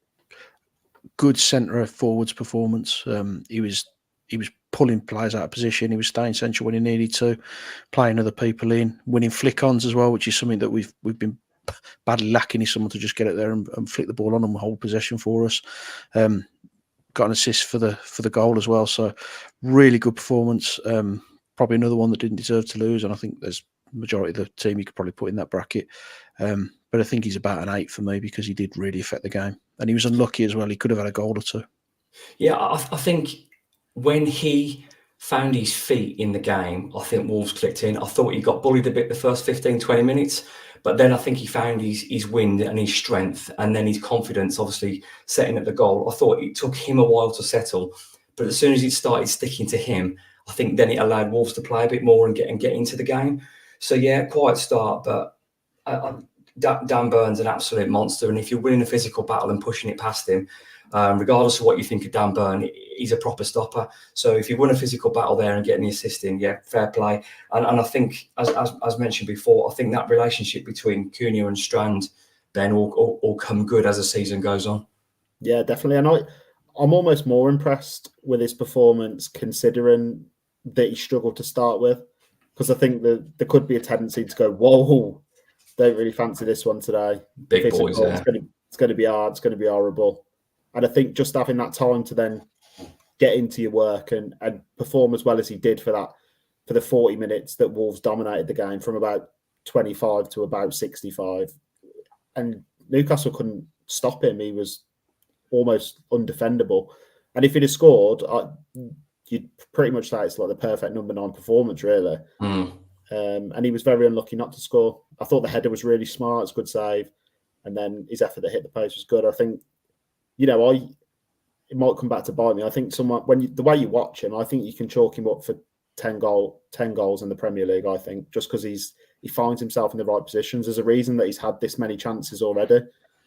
good centre forwards performance. He was pulling players out of position. He was staying central when he needed to, playing other people in, winning flick-ons as well, which is something that we've been badly lacking, is someone to just get it there and flick the ball on and hold possession for us. Got an assist for the goal as well. So really good performance. Probably another one that didn't deserve to lose. And I think there's the majority of the team you could probably put in that bracket. But I think he's about an 8 for me, because he did really affect the game. And he was unlucky as well. He could have had a goal or 2. Yeah, I think when he found his feet in the game, I think Wolves clicked in. I thought he got bullied a bit the first 15, 20 minutes. But then I think he found his wind and his strength, and then his confidence, obviously, setting up the goal. I thought it took him a while to settle. But as soon as it started sticking to him, I think then it allowed Wolves to play a bit more and get into the game. So yeah, quiet start, but Dan Burn's an absolute monster, and if you're winning a physical battle and pushing it past him, regardless of what you think of Dan Burn, he's a proper stopper. So if you win a physical battle there and getting the assist in, yeah, fair play. And I think, as mentioned before, I think that relationship between Cunha and Strand then will come good as the season goes on. Yeah, definitely. And I'm almost more impressed with his performance considering that he struggled to start with, because I think that there could be a tendency to go, whoa, don't really fancy this one today. Big boys, yeah. It's going to be hard. It's going to be horrible. And I think just having that time to then get into your work and perform as well as he did for the 40 minutes that Wolves dominated the game from about 25 to about 65. And Newcastle couldn't stop him. He was almost undefendable. And if he'd have scored, you'd pretty much say it's like the perfect number 9 performance, really. And he was very unlucky not to score. I thought the header was really smart. It's a good save. And then his effort to hit the post was good. I think, it might come back to bite me. I think the way you watch him, I think you can chalk him up for 10 goals in the Premier League, I think, just because he finds himself in the right positions. There's a reason that he's had this many chances already.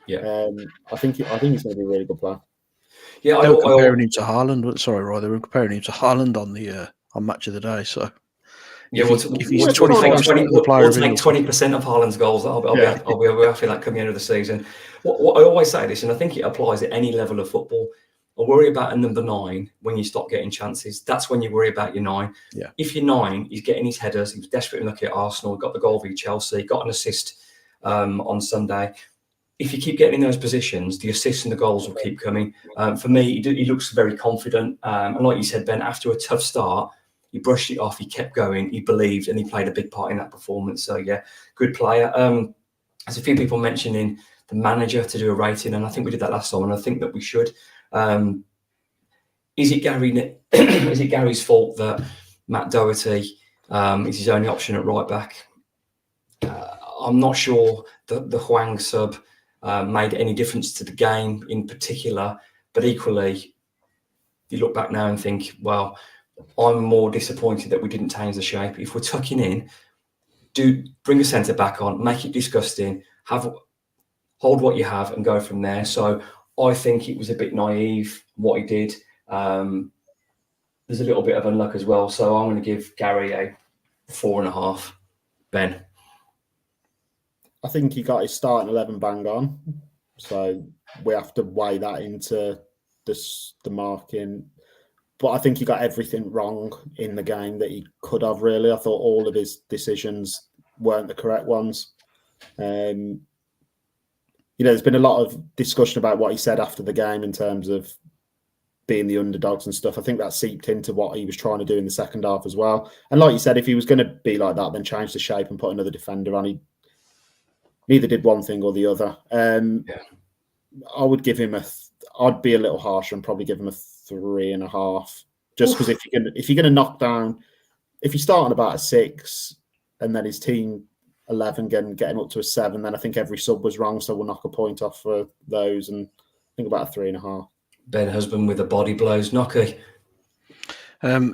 Yeah. I think he's going to be a really good player. Yeah, they were comparing him to Haaland. Sorry, Roy, they were comparing him to Haaland on Match of the Day. So yeah, if he's 20% of Haaland's goals, I'll be happy with that coming end of the season. What I always say this, and I think it applies at any level of football. I worry about a number 9 when you stop getting chances. That's when you worry about your 9. Yeah. If your 9, he's getting his headers, he was desperately lucky at Arsenal, got the goal v Chelsea, got an assist on Sunday. If you keep getting in those positions, the assists and the goals will keep coming. For me, he looks very confident. And like you said, Ben, after a tough start, he brushed it off, he kept going, he believed, and he played a big part in that performance. So, yeah, good player. There's a few people mentioning the manager to do a rating, and I think we did that last time, and I think that we should. Is it Gary's fault that Matt Doherty is his only option at right back? I'm not sure that the Hwang sub made any difference to the game in particular, but equally, you look back now and think, well, I'm more disappointed that we didn't change the shape. If we're tucking in, bring a centre back on, make it disgusting, hold what you have and go from there. So I think it was a bit naive what he did. There's a little bit of unluck as well. So I'm going to give Gary a 4.5. Ben? I think he got his starting 11 bang on. So we have to weigh that into the marking. But I think he got everything wrong in the game that he could have, really. I thought all of his decisions weren't the correct ones. There's been a lot of discussion about what he said after the game in terms of being the underdogs and stuff. I think that seeped into what he was trying to do in the second half as well. And like you said, if he was going to be like that, then change the shape and put another defender on. He neither did one thing or the other. I would give him I'd be a little harsher and probably give him a 3.5. Just because if you're going to knock down, if you start on about a 6 and then his team 11 getting up to a 7, then I think every sub was wrong, so we'll knock a point off for those, and I think about a 3.5. Ben Husband with the body blows, Knocky.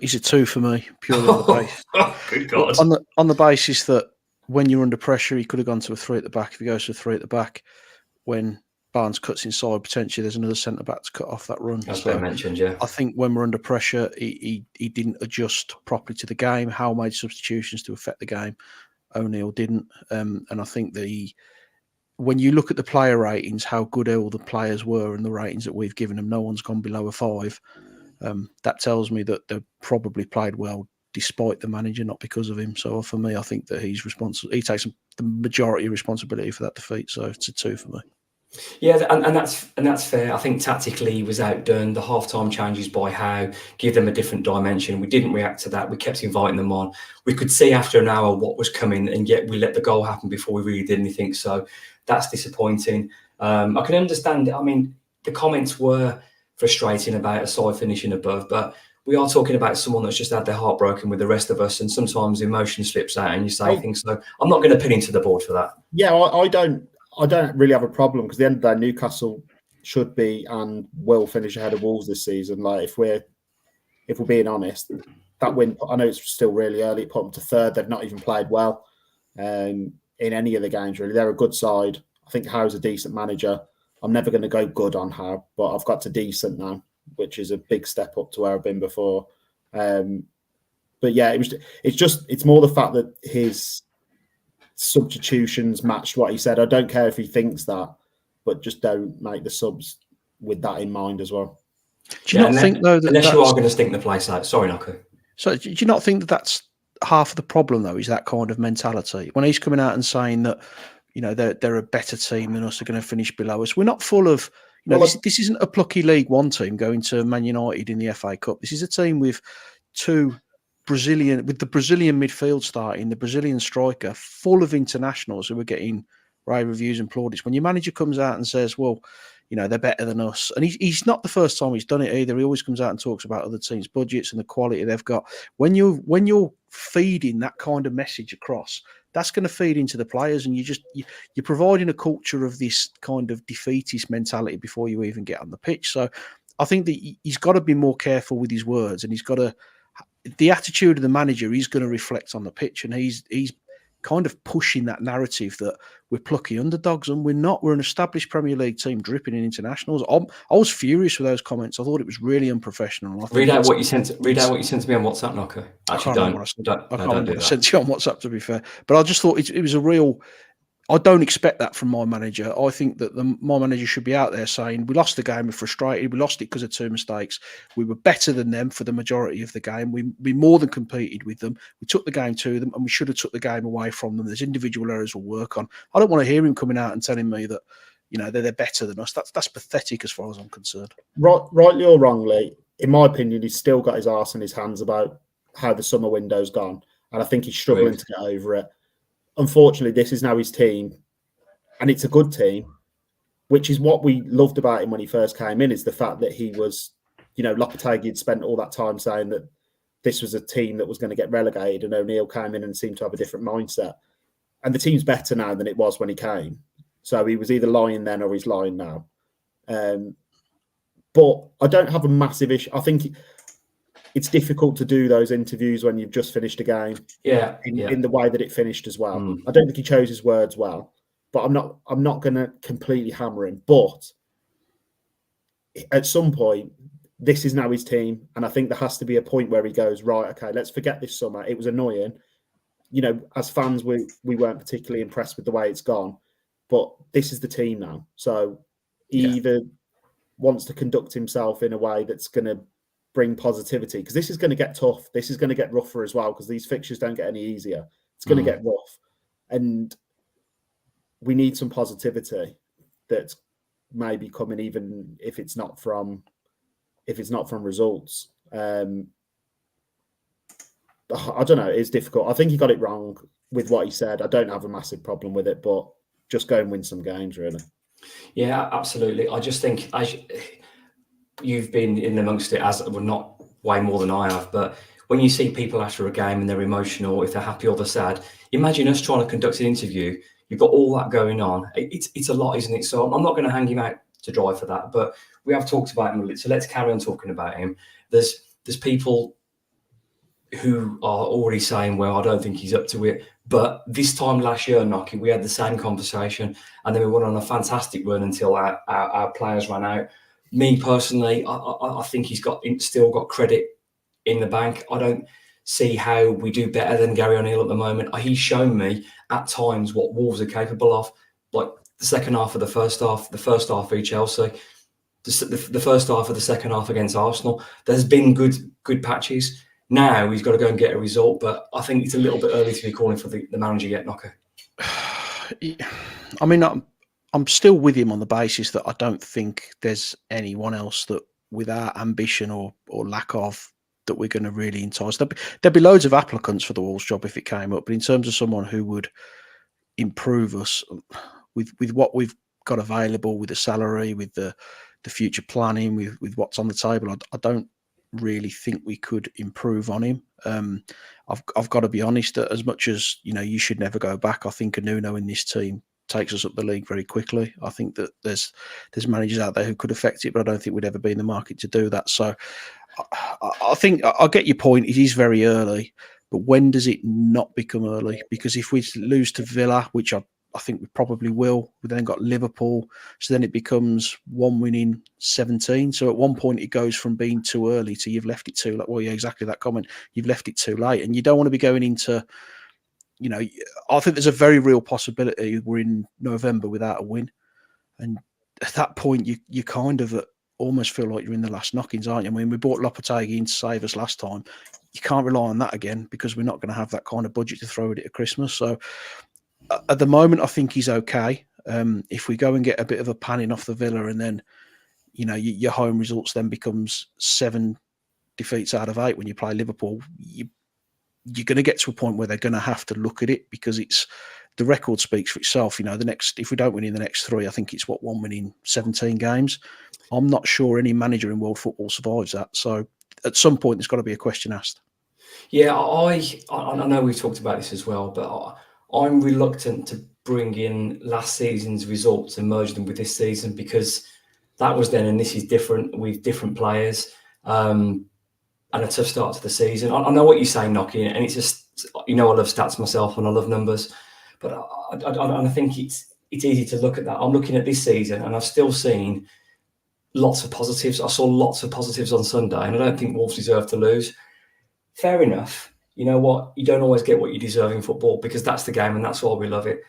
He's a 2 for me, purely on the base. Good God. On the basis that when you're under pressure, he could have gone to a 3 at the back. If he goes to a 3 at the back, when Barnes cuts inside, potentially there's another centre back to cut off that run. As Ben mentioned, yeah. I think when we're under pressure, he didn't adjust properly to the game. Howe made substitutions to affect the game. O'Neill didn't. And I think when you look at the player ratings, how good all the players were and the ratings that we've given them, no one's gone below a 5. That tells me that they probably played well despite the manager, not because of him. So for me, I think that he's responsible. He takes the majority of responsibility for that defeat. So it's a 2 for me. Yeah, and that's fair. I think tactically he was outdone. The half-time changes by Howe give them a different dimension. We didn't react to that. We kept inviting them on. We could see after an hour what was coming, and yet we let the goal happen before we really did anything. So that's disappointing. I can understand. I mean, the comments were frustrating about a side finishing above, but we are talking about someone that's just had their heart broken with the rest of us, and sometimes emotion slips out and you say things. So I'm not going to pin into the board for that. Yeah, I don't really have a problem, because at the end of the day, Newcastle should be and will finish ahead of Wolves this season. Like if we're being honest, that win, I know it's still really early, it put them to third. They've not even played well in any of the games, really. They're a good side. I think Howe's a decent manager. I'm never going to go good on Howe, but I've got to decent now, which is a big step up to where I've been before. But yeah, it's more the fact that his substitutions matched what he said. I don't care if he thinks that, but just don't make the subs with that in mind as well. Do you not think, though, that unless you are going to stink the place out? Sorry, Noko. So do you not think that that's half of the problem, though, is that kind of mentality? When he's coming out and saying that, you know, they're a better team than us, they're going to finish below us. We're not full of, you know, this isn't a plucky League One team going to Man United in the FA Cup. This is a team with the Brazilian midfield starting, the Brazilian striker, full of internationals who are getting rave reviews and plaudits. When your manager comes out and says, well, you know, they're better than us. And he's not the first time he's done it either. He always comes out and talks about other teams' budgets and the quality they've got. When you're feeding that kind of message across, that's going to feed into the players, and you're providing a culture of this kind of defeatist mentality before you even get on the pitch. So I think that he's got to be more careful with his words, and the attitude of the manager is going to reflect on the pitch, and he's kind of pushing that narrative that we're plucky underdogs, and we're not. We're an established Premier League team dripping in internationals. I was furious with those comments. I thought it was really unprofessional. Read out what you sent to me on WhatsApp, Noko. Actually, don't do that. I sent you on WhatsApp, to be fair. But I just thought it was a real. I don't expect that from my manager. I think that my manager should be out there saying, we lost the game, we're frustrated, we lost it because of 2 mistakes. We were better than them for the majority of the game. We more than competed with them. We took the game to them, and we should have took the game away from them. There's individual errors we'll work on. I don't want to hear him coming out and telling me that, you know, they're better than us. That's pathetic as far as I'm concerned. Rightly or wrongly, in my opinion, he's still got his arse in his hands about how the summer window's gone. And I think he's struggling to get over it. Unfortunately, this is now his team, and it's a good team, which is what we loved about him when he first came in, is the fact that he was, you know, Lopetegui had spent all that time saying that this was a team that was going to get relegated, and O'Neill came in and seemed to have a different mindset. And the team's better now than it was when he came. So he was either lying then or he's lying now. But I don't have a massive issue. I think it's difficult to do those interviews when you've just finished a game. In the way that it finished as well. I don't think he chose his words well, but I'm not going to completely hammer him. But at some point, this is now his team, and I think there has to be a point where he goes, right, okay, let's forget this summer. It was annoying. You know, as fans, we weren't particularly impressed with the way it's gone, but this is the team now. So he either wants to conduct himself in a way that's going to bring positivity, because this is going to get tough. This is going to get rougher as well, because these fixtures don't get any easier. It's going to get rough, and we need some positivity that's maybe coming, even if it's not from results. I don't know. It's difficult. I think he got it wrong with what he said. I don't have a massive problem with it, but just go and win some games, really. Yeah, absolutely. I just think you've been in amongst it, as well, not way more than I have, but when you see people after a game and they're emotional, if they're happy or they're sad, imagine us trying to conduct an interview. You've got all that going on. It's a lot, isn't it? So I'm not going to hang him out to dry for that, but we have talked about him a little, so let's carry on talking about him. There's people who are already saying, well, I don't think he's up to it. But this time last year, Noki, we had the same conversation, and then we went on a fantastic run until our players ran out. Me personally, I think he's still got credit in the bank. I don't see how we do better than Gary O'Neill at the moment. He's shown me at times what Wolves are capable of, like the second half of the first half v Chelsea, the first half of the second half against Arsenal. There's been good patches. Now he's got to go and get a result, but I think it's a little bit early to be calling for the manager yet, Knocker. I mean, I'm still with him on the basis that I don't think there's anyone else that, with our ambition or lack of, that we're going to really entice. There'd be loads of applicants for the Wolves job if it came up, but in terms of someone who would improve us with what we've got available, with the salary, with the future planning, with what's on the table, I don't really think we could improve on him. I've got to be honest, that as much as, you know, you should never go back, I think a Nuno in this team takes us up the league very quickly. I think that there's managers out there who could affect it, but I don't think we'd ever be in the market to do that. So I think I'll get your point. It is very early, but when does it not become early? Because if we lose to Villa, which I think we probably will, we then got Liverpool, so then it becomes 1 win in 17. So at one point it goes from being too early to you've left it too late. Well, yeah, exactly that comment. You've left it too late, and you don't want to be going into, you know, I think there's a very real possibility we're in November without a win, and at that point you kind of almost feel like you're in the last knockings, aren't you? I mean, we bought Lopetegui in to save us last time. You can't rely on that again because we're not going to have that kind of budget to throw at it at Christmas. So at the moment, I think he's okay. If we go and get a bit of a panning off the Villa, and then, you know, your home results then becomes 7 defeats out of 8 when you play Liverpool, you're going to get to a point where they're going to have to look at it, because it's the record speaks for itself. You know, if we don't win in the next 3, I think it's 1 win in 17 games. I'm not sure any manager in world football survives that. So at some point, there's got to be a question asked. Yeah, I know we've talked about this as well, but I'm reluctant to bring in last season's results and merge them with this season, because that was then and this is different with different players, and a tough start to the season. I know what you're saying, Nocky, and it's just, you know, I love stats myself and I love numbers, but I think it's easy to look at that. I'm looking at this season and I've still seen lots of positives. I saw lots of positives on Sunday, and I don't think Wolves deserve to lose. Fair enough. You know what? You don't always get what you deserve in football, because that's the game and that's why we love it.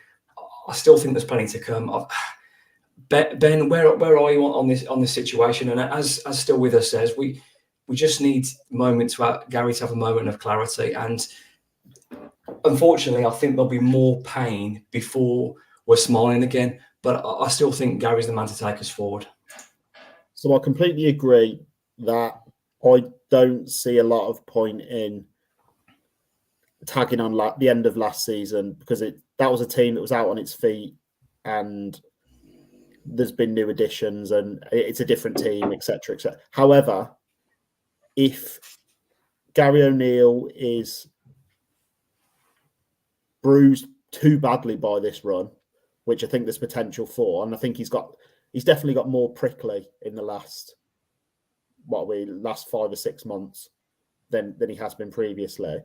I still think there's plenty to come. Ben, where are you on this situation? And as Still With Us says, we just need Gary to have a moment of clarity. And unfortunately, I think there'll be more pain before we're smiling again. But I still think Gary's the man to take us forward. So I completely agree that I don't see a lot of point in tagging on the end of last season, because that was a team that was out on its feet, and there's been new additions and it's a different team, etc., etc. However, if Gary O'Neill is bruised too badly by this run, which I think there's potential for, and I think he's definitely got more prickly in the last 5 or 6 months than he has been previously.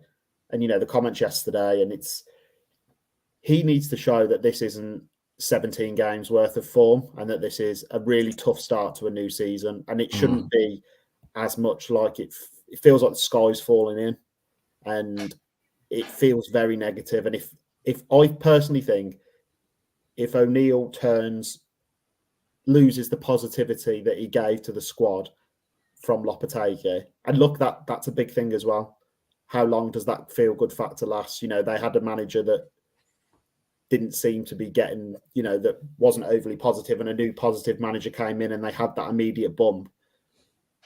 And, you know, the comments yesterday, and he needs to show that this isn't 17 games worth of form, and that this is a really tough start to a new season. And it shouldn't be as much like it feels like the sky's falling in, and it feels very negative. And if I personally think if O'Neill loses the positivity that he gave to the squad from Lopetegui, and look, that's a big thing as well. How long does that feel good factor last? You know, they had a manager that didn't seem to be getting, you know, that wasn't overly positive, and a new positive manager came in and they had that immediate bump.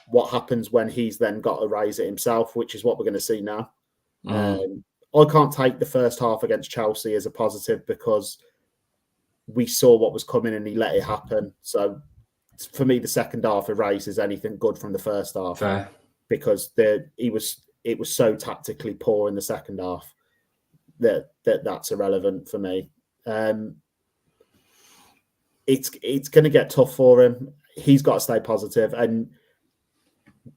What happens when he's then got to raise it himself, which is what we're going to see now. I can't take the first half against Chelsea as a positive, because we saw what was coming and he let it happen. So for me, the second half erases anything good from the first half. Fair. Because it was so tactically poor in the second half that's irrelevant for me. It's going to get tough for him. He's got to stay positive, and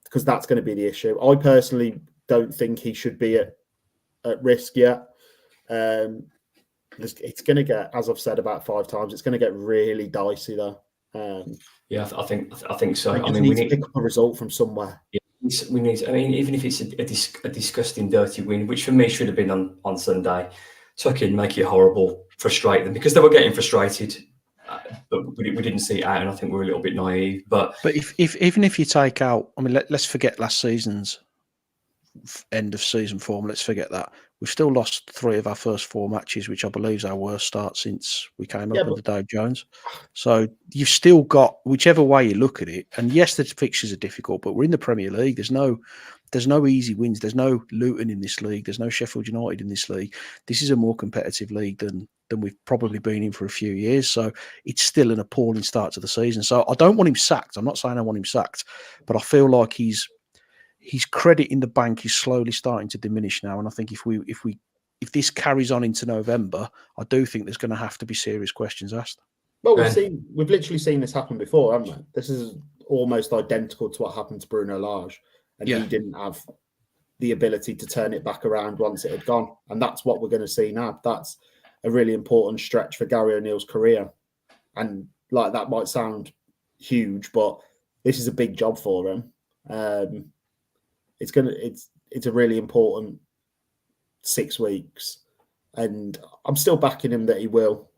because that's going to be the issue. I personally don't think he should be at risk yet. It's going to get, as I've said about 5 times, it's going to get really dicey though. Yeah, I think so. I mean, we need to pick up a result from somewhere. Yeah, we need. I mean, even if it's a disgusting, dirty win, which for me should have been on Sunday, tuck in, make it horrible, frustrate them, because they were getting frustrated, but we didn't see it out, and I think we're a little bit naive. But even if you take out, I mean, let's forget last season's end of season form. Let's forget that. We've still lost 3 of our first 4 matches, which I believe is our worst start since we came up with Dave Jones. So you've still got, whichever way you look at it, and yes, the fixtures are difficult, but we're in the Premier League. There's no easy wins. There's no Luton in this league. There's no Sheffield United in this league. This is a more competitive league than we've probably been in for a few years. So it's still an appalling start to the season. So I don't want him sacked. I'm not saying I want him sacked, but I feel like his credit in the bank is slowly starting to diminish now. And I think if we if this carries on into November, I do think there's going to have to be serious questions asked. Well, we've literally seen this happen before, haven't we? This is almost identical to what happened to Bruno Lage, and he didn't have the ability to turn it back around once it had gone. And that's what we're going to see now. That's a really important stretch for Gary O'Neill's career. And like, that might sound huge, but this is a big job for him. It's a really important 6 weeks. And I'm still backing him that he will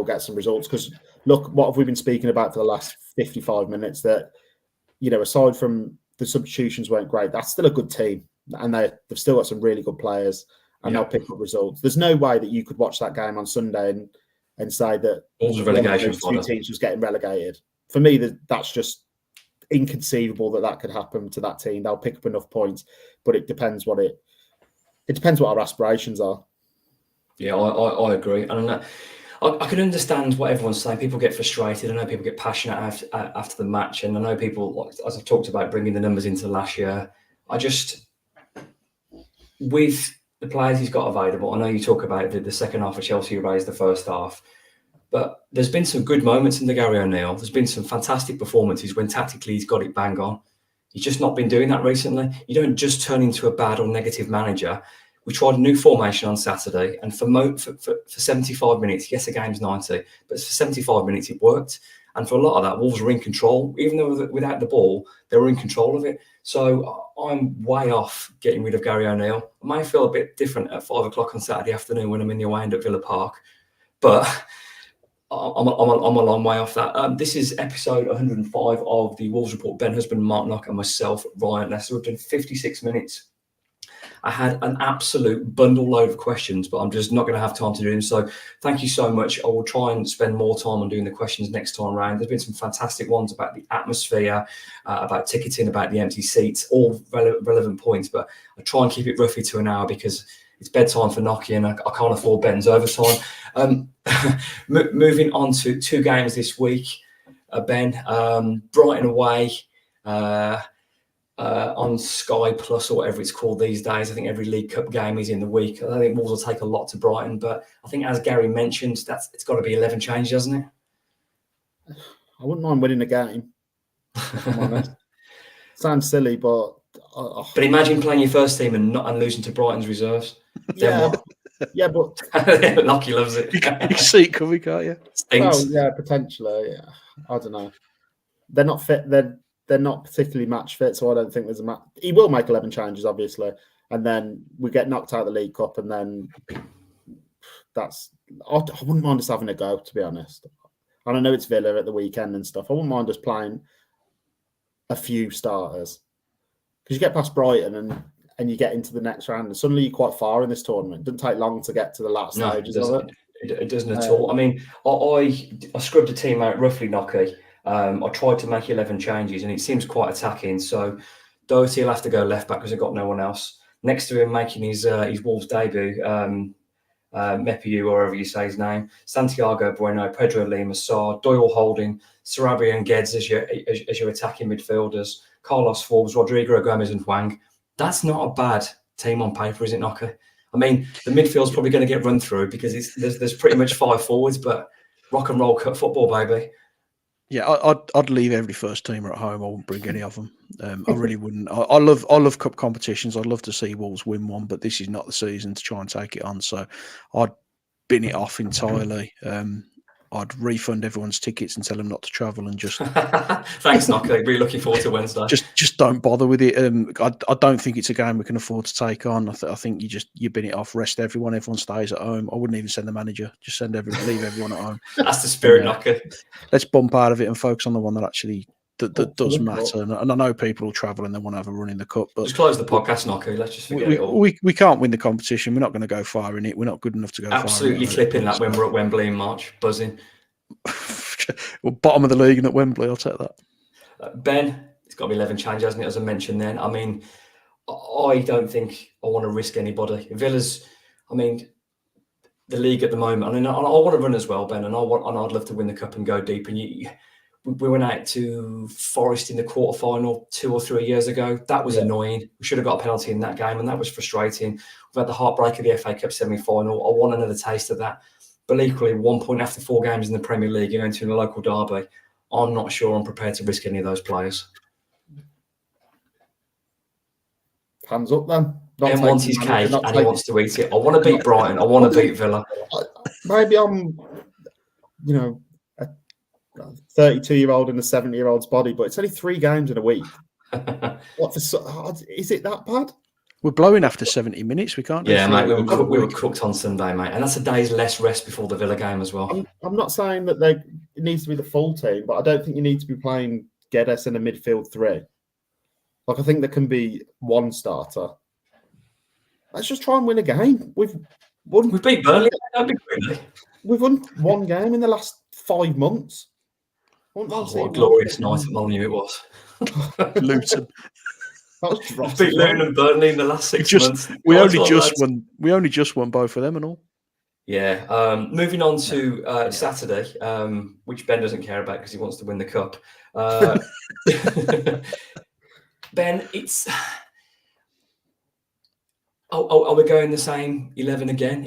get some results. Because look, what have we been speaking about for the last 55 minutes? That, you know, aside from the substitutions weren't great, that's still a good team. And they've still got some really good players, and they'll pick up results. There's no way that you could watch that game on Sunday and say that all relegation two teams was getting relegated. For me, that's just inconceivable that could happen to that team. They'll pick up enough points, but it depends what our aspirations are. Yeah, I agree, and I can understand what everyone's saying. People get frustrated. I know people get passionate after the match, and I know people, as I've talked about, bringing the numbers into last year. With the players he's got available, I know you talk about the second half of Chelsea raised the first half, but there's been some good moments in the Gary O'Neill. There's been some fantastic performances when tactically he's got it bang on. He's just not been doing that recently. You don't just turn into a bad or negative manager. We tried a new formation on Saturday, and for 75 minutes, yes, the game's 90, but for 75 minutes it worked. And for a lot of that, Wolves were in control. Even though without the ball, they were in control of it. So I'm way off getting rid of Gary O'Neill. I may feel a bit different at 5 o'clock on Saturday afternoon when I'm in the away end at Villa Park, but I'm a long way off that. This is episode 105 of the Wolves Report. Ben Husband, Mark Knock, and myself, Ryan Lester. We've done 56 minutes. I had an absolute bundle load of questions, but I'm just not going to have time to do them. So thank you so much. I will try and spend more time on doing the questions next time around. There's been some fantastic ones about the atmosphere, about ticketing, about the empty seats, all relevant points. But I try and keep it roughly to an hour because it's bedtime for Nocky and I can't afford Ben's overtime. Moving on to 2 games this week, Ben. Brighton away. On Sky Plus or whatever it's called these days. I think every League Cup game is in the week. I think Wolves will take a lot to Brighton, but I think, as Gary mentioned, it's got to be 11 changes, hasn't it? I wouldn't mind winning a game, if I'm honest. Sounds silly, but... But imagine playing your first team and losing to Brighton's reserves. Yeah, but... Lucky loves it. You can see it coming, can't you? Stinks. Well, yeah, potentially. Yeah. I don't know. They're not fit. They're not particularly match fit, so I don't think there's a match. He will make 11 changes, obviously, and then we get knocked out of the League Cup, and then I wouldn't mind us having a go, to be honest. And I know it's Villa at the weekend and stuff. I wouldn't mind us playing a few starters because you get past Brighton and you get into the next round, and suddenly you're quite far in this tournament. It doesn't take long to get to the last stages of it. It doesn't at all. I mean, I scrubbed the team out roughly, Nocky. I tried to make 11 changes and it seems quite attacking. So Doherty will have to go left back because I've got no one else. Next to him making his Wolves debut, Mepiu, or whatever you say his name, Santiago Bueno, Pedro Lima, Sarr, Doyle Holding, Sarabia and Geddes as your attacking midfielders, Carlos Forbes, Rodrigo Gomez and Hwang. That's not a bad team on paper, is it, Knocker? I mean, the midfield's probably going to get run through because there's pretty much 5 forwards, but rock and roll cut football, baby. Yeah, I'd leave every first teamer at home. I wouldn't bring any of them. I really wouldn't. I love cup competitions. I'd love to see Wolves win one, but this is not the season to try and take it on. So I'd bin it off entirely. I'd refund everyone's tickets and tell them not to travel and just. Thanks, Knocker. Really looking forward to Wednesday. Just don't bother with it. I don't think it's a game we can afford to take on. I think you bin it off. Rest everyone. Everyone stays at home. I wouldn't even send the manager. Just leave everyone at home. That's the spirit, Knocker. Let's bump out of it and focus on the one that actually that does matter. And I know people will travel and they want to have a run in the cup. But just close the podcast, Knocker. Let's just forget it all. We can't win the competition. We're not going to go far in it. We're not good enough to go Absolutely far. Clipping that when we're at Wembley in March. Buzzing. Well, bottom of the league and at Wembley, I'll take that. Ben, it's got to be 11 changes, hasn't it, as I mentioned then. I mean, I don't think I want to risk anybody. Villa's, I mean, the league at the moment, I mean, I want to run as well, Ben, and I'd love to win the cup and go deep. And we went out to Forest in the quarterfinal 2 or 3 years ago. That was annoying. We should have got a penalty in that game, and that was frustrating. We've had the heartbreak of the FA Cup semi-final. I want another taste of that. But equally, 1 point after 4 games in the Premier League, you're going to a local derby. I'm not sure I'm prepared to risk any of those players. Hands up, then. Ben wants his cake and he wants to eat it. I want to beat Brighton. I want to beat Villa. Maybe I'm, a 32-year-old in a 70-year-old's body, but it's only 3 games in a week. Is it that bad? We're blowing after 70 minutes. We can't. Yeah, mate. We were cooked on Sunday, mate, and that's a day's less rest before the Villa game as well. I'm not saying that it needs to be the full team, but I don't think you need to be playing Geddes in a midfield 3. I think there can be one starter. Let's just try and win a game. We've beat Burnley. That'd be great. We've won 1 game in the last 5 months. What a glorious night at Molyneux it was. Luton. That was dross. Beat Luton and Burnley in the last 6 months. We only just won both of them and all. Yeah. Moving on to Saturday, which Ben doesn't care about because he wants to win the cup. Ben, are we going the same 11 again?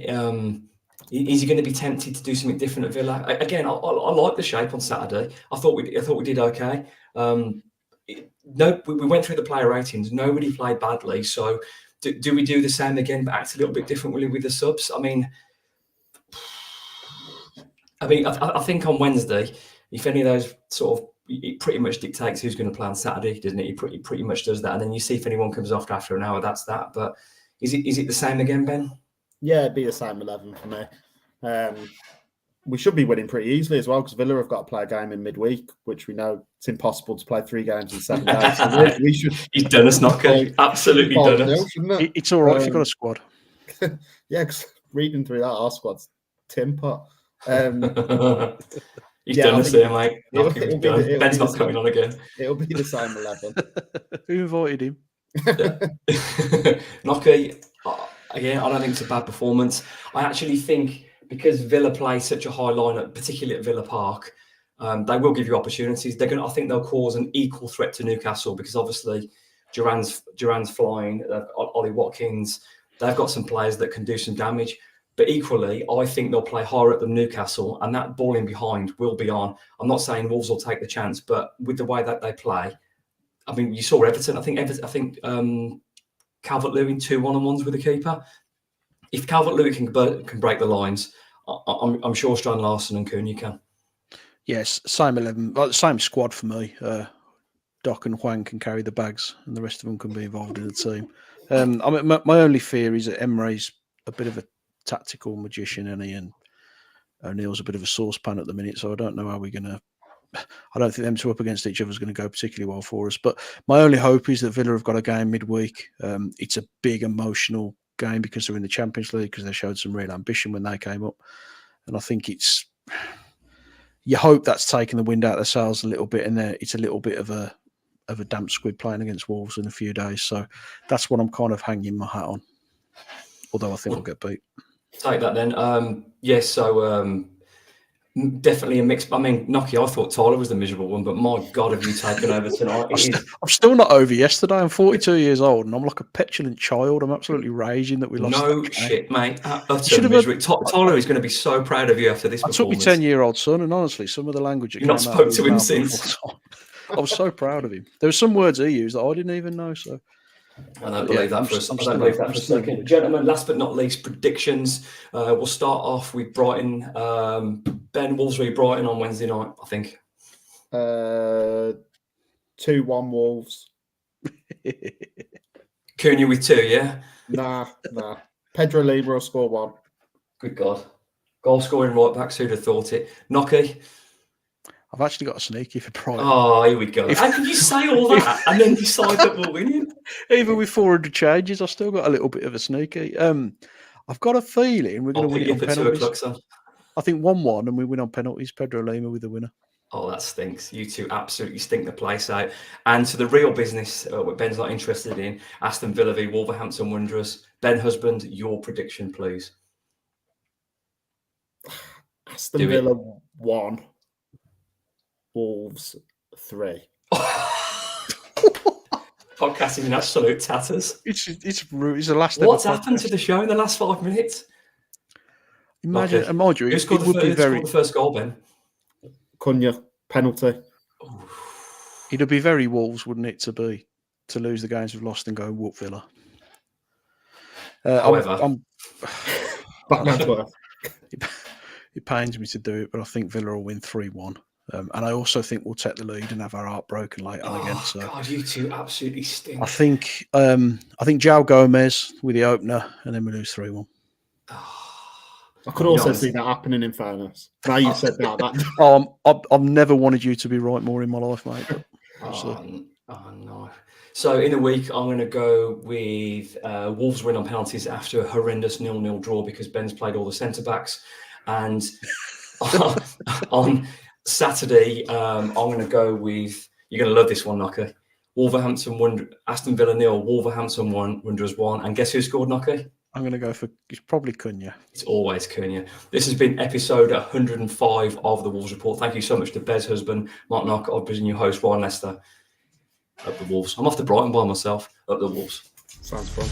Is he going to be tempted to do something different at Villa? Again, I like the shape on Saturday. I thought we did okay. We went through the player ratings. Nobody played badly. So do we do the same again, but act a little bit differently with the subs? I think on Wednesday, if any of those it pretty much dictates who's going to play on Saturday, doesn't it? He pretty much does that, and then you see if anyone comes off after an hour. That's that. But is it the same again, Ben? Yeah, it'd be the same 11 for me. We should be winning pretty easily as well because Villa have got to play a game in midweek, which we know it's impossible to play 3 games in 7 days. So we should. He's done us, Knocker. Absolutely done us. It's all right if you've got a squad. Yeah, because reading through that, our squad's tin pot. He's done us here, mate. Ben's not coming on again. It'll be the same 11. Who invited him? Knocker, again, I don't think it's a bad performance. I actually think because Villa play such a high lineup, particularly at Villa Park, they will give you opportunities. I think they'll cause an equal threat to Newcastle because obviously Duran's flying. Ollie Watkins, they've got some players that can do some damage. But equally, I think they'll play higher up than Newcastle, and that ball in behind will be on. I'm not saying Wolves will take the chance, but with the way that they play, I mean, you saw Everton. I think Calvert-Lewin 2 1-on-1s with the keeper. If Calvert-Lewin can break the lines, I'm sure Strand Larson and Cunha can. Yes, same 11, same squad for me. Doc and Huang can carry the bags, and the rest of them can be involved in the team. My only fear is that Emre's a bit of a tactical magician, and O'Neill's a bit of a saucepan at the minute, so I don't know how we're going to. I don't think them 2 up against each other is going to go particularly well for us. But my only hope is that Villa have got a game midweek. It's a big emotional game because they're in the Champions League, because they showed some real ambition when they came up, and I think you hope that's taken the wind out of their sails a little bit, and it's a little bit of a damp squid playing against Wolves in a few days. So that's what I'm kind of hanging my hat on. Although I think we'll get beat. Take that then. Yes, so definitely a mix. I mean, Nocky, I thought Tyler was the miserable one, but my God, have you taken over tonight? I'm still not over yesterday. I'm 42 years old, and I'm like a petulant child. I'm absolutely raging that we lost. No shit, mate. Utter misery. Tyler is going to be so proud of you after this performance. I took my 10-year-old son, and honestly, some of the language... You've not spoke to him since. I was so proud of him. There were some words he used that I didn't even know, so... I don't believe that for a second. Gentlemen, last but not least, predictions. We'll start off with Brighton. Ben, Wolves v Brighton on Wednesday night, I think. 2-1 Wolves. Cunha with 2, yeah? Nah. Pedro Lima will score 1. Good God. Goal scoring right backs, who'd have thought it? Nocky? I've actually got a sneaky for Brighton. Oh, here we go. How can you say all that and then decide that we're winning? Even with 400 changes, I've still got a little bit of a sneaky. I've got a feeling we're going to win it on penalties. I think 1-1 and we win on penalties. Pedro Lima with the winner. Oh, that stinks. You two absolutely stink the place out. And to the real business, what Ben's not interested in, Aston Villa v Wolverhampton Wanderers. Ben Husband, your prediction, please. Aston Villa 1. Wolves 3. Podcasting in absolute tatters. It's the last. What's ever happened podcast. to the show in the last 5 minutes? Imagine, and mind you, Who it scored would be very. the first goal, Ben? Cunha, penalty. It'd be very Wolves, wouldn't it, to lose the games we've lost and go whoop Villa. However, Batman's worth. It pains me to do it, but I think Villa will win 3-1. And I also think we'll take the lead and have our heart broken later on again. So God, you two absolutely stink. I think João Gomez with the opener, and then we lose 3-1. I could also see that happening. In fairness, now you said that. I've never wanted you to be right more in my life, mate. But no. So in a week, I'm going to go with Wolves win on penalties after a horrendous 0-0 draw because Ben's played all the centre backs, and on Saturday, I'm going to go with, you're going to love this one, Knocker. Wolverhampton won, Aston Villa 0, Wolverhampton 1, Wanderers 1. And guess who scored, Knocker? I'm going to go for, it's probably Cunha. It's always Cunha. This has been episode 105 of the Wolves Report. Thank you so much to Bez husband, Mark Knocker. I've been your host, Ryan Lester. Up the Wolves. I'm off to Brighton by myself. Up the Wolves. Sounds fun.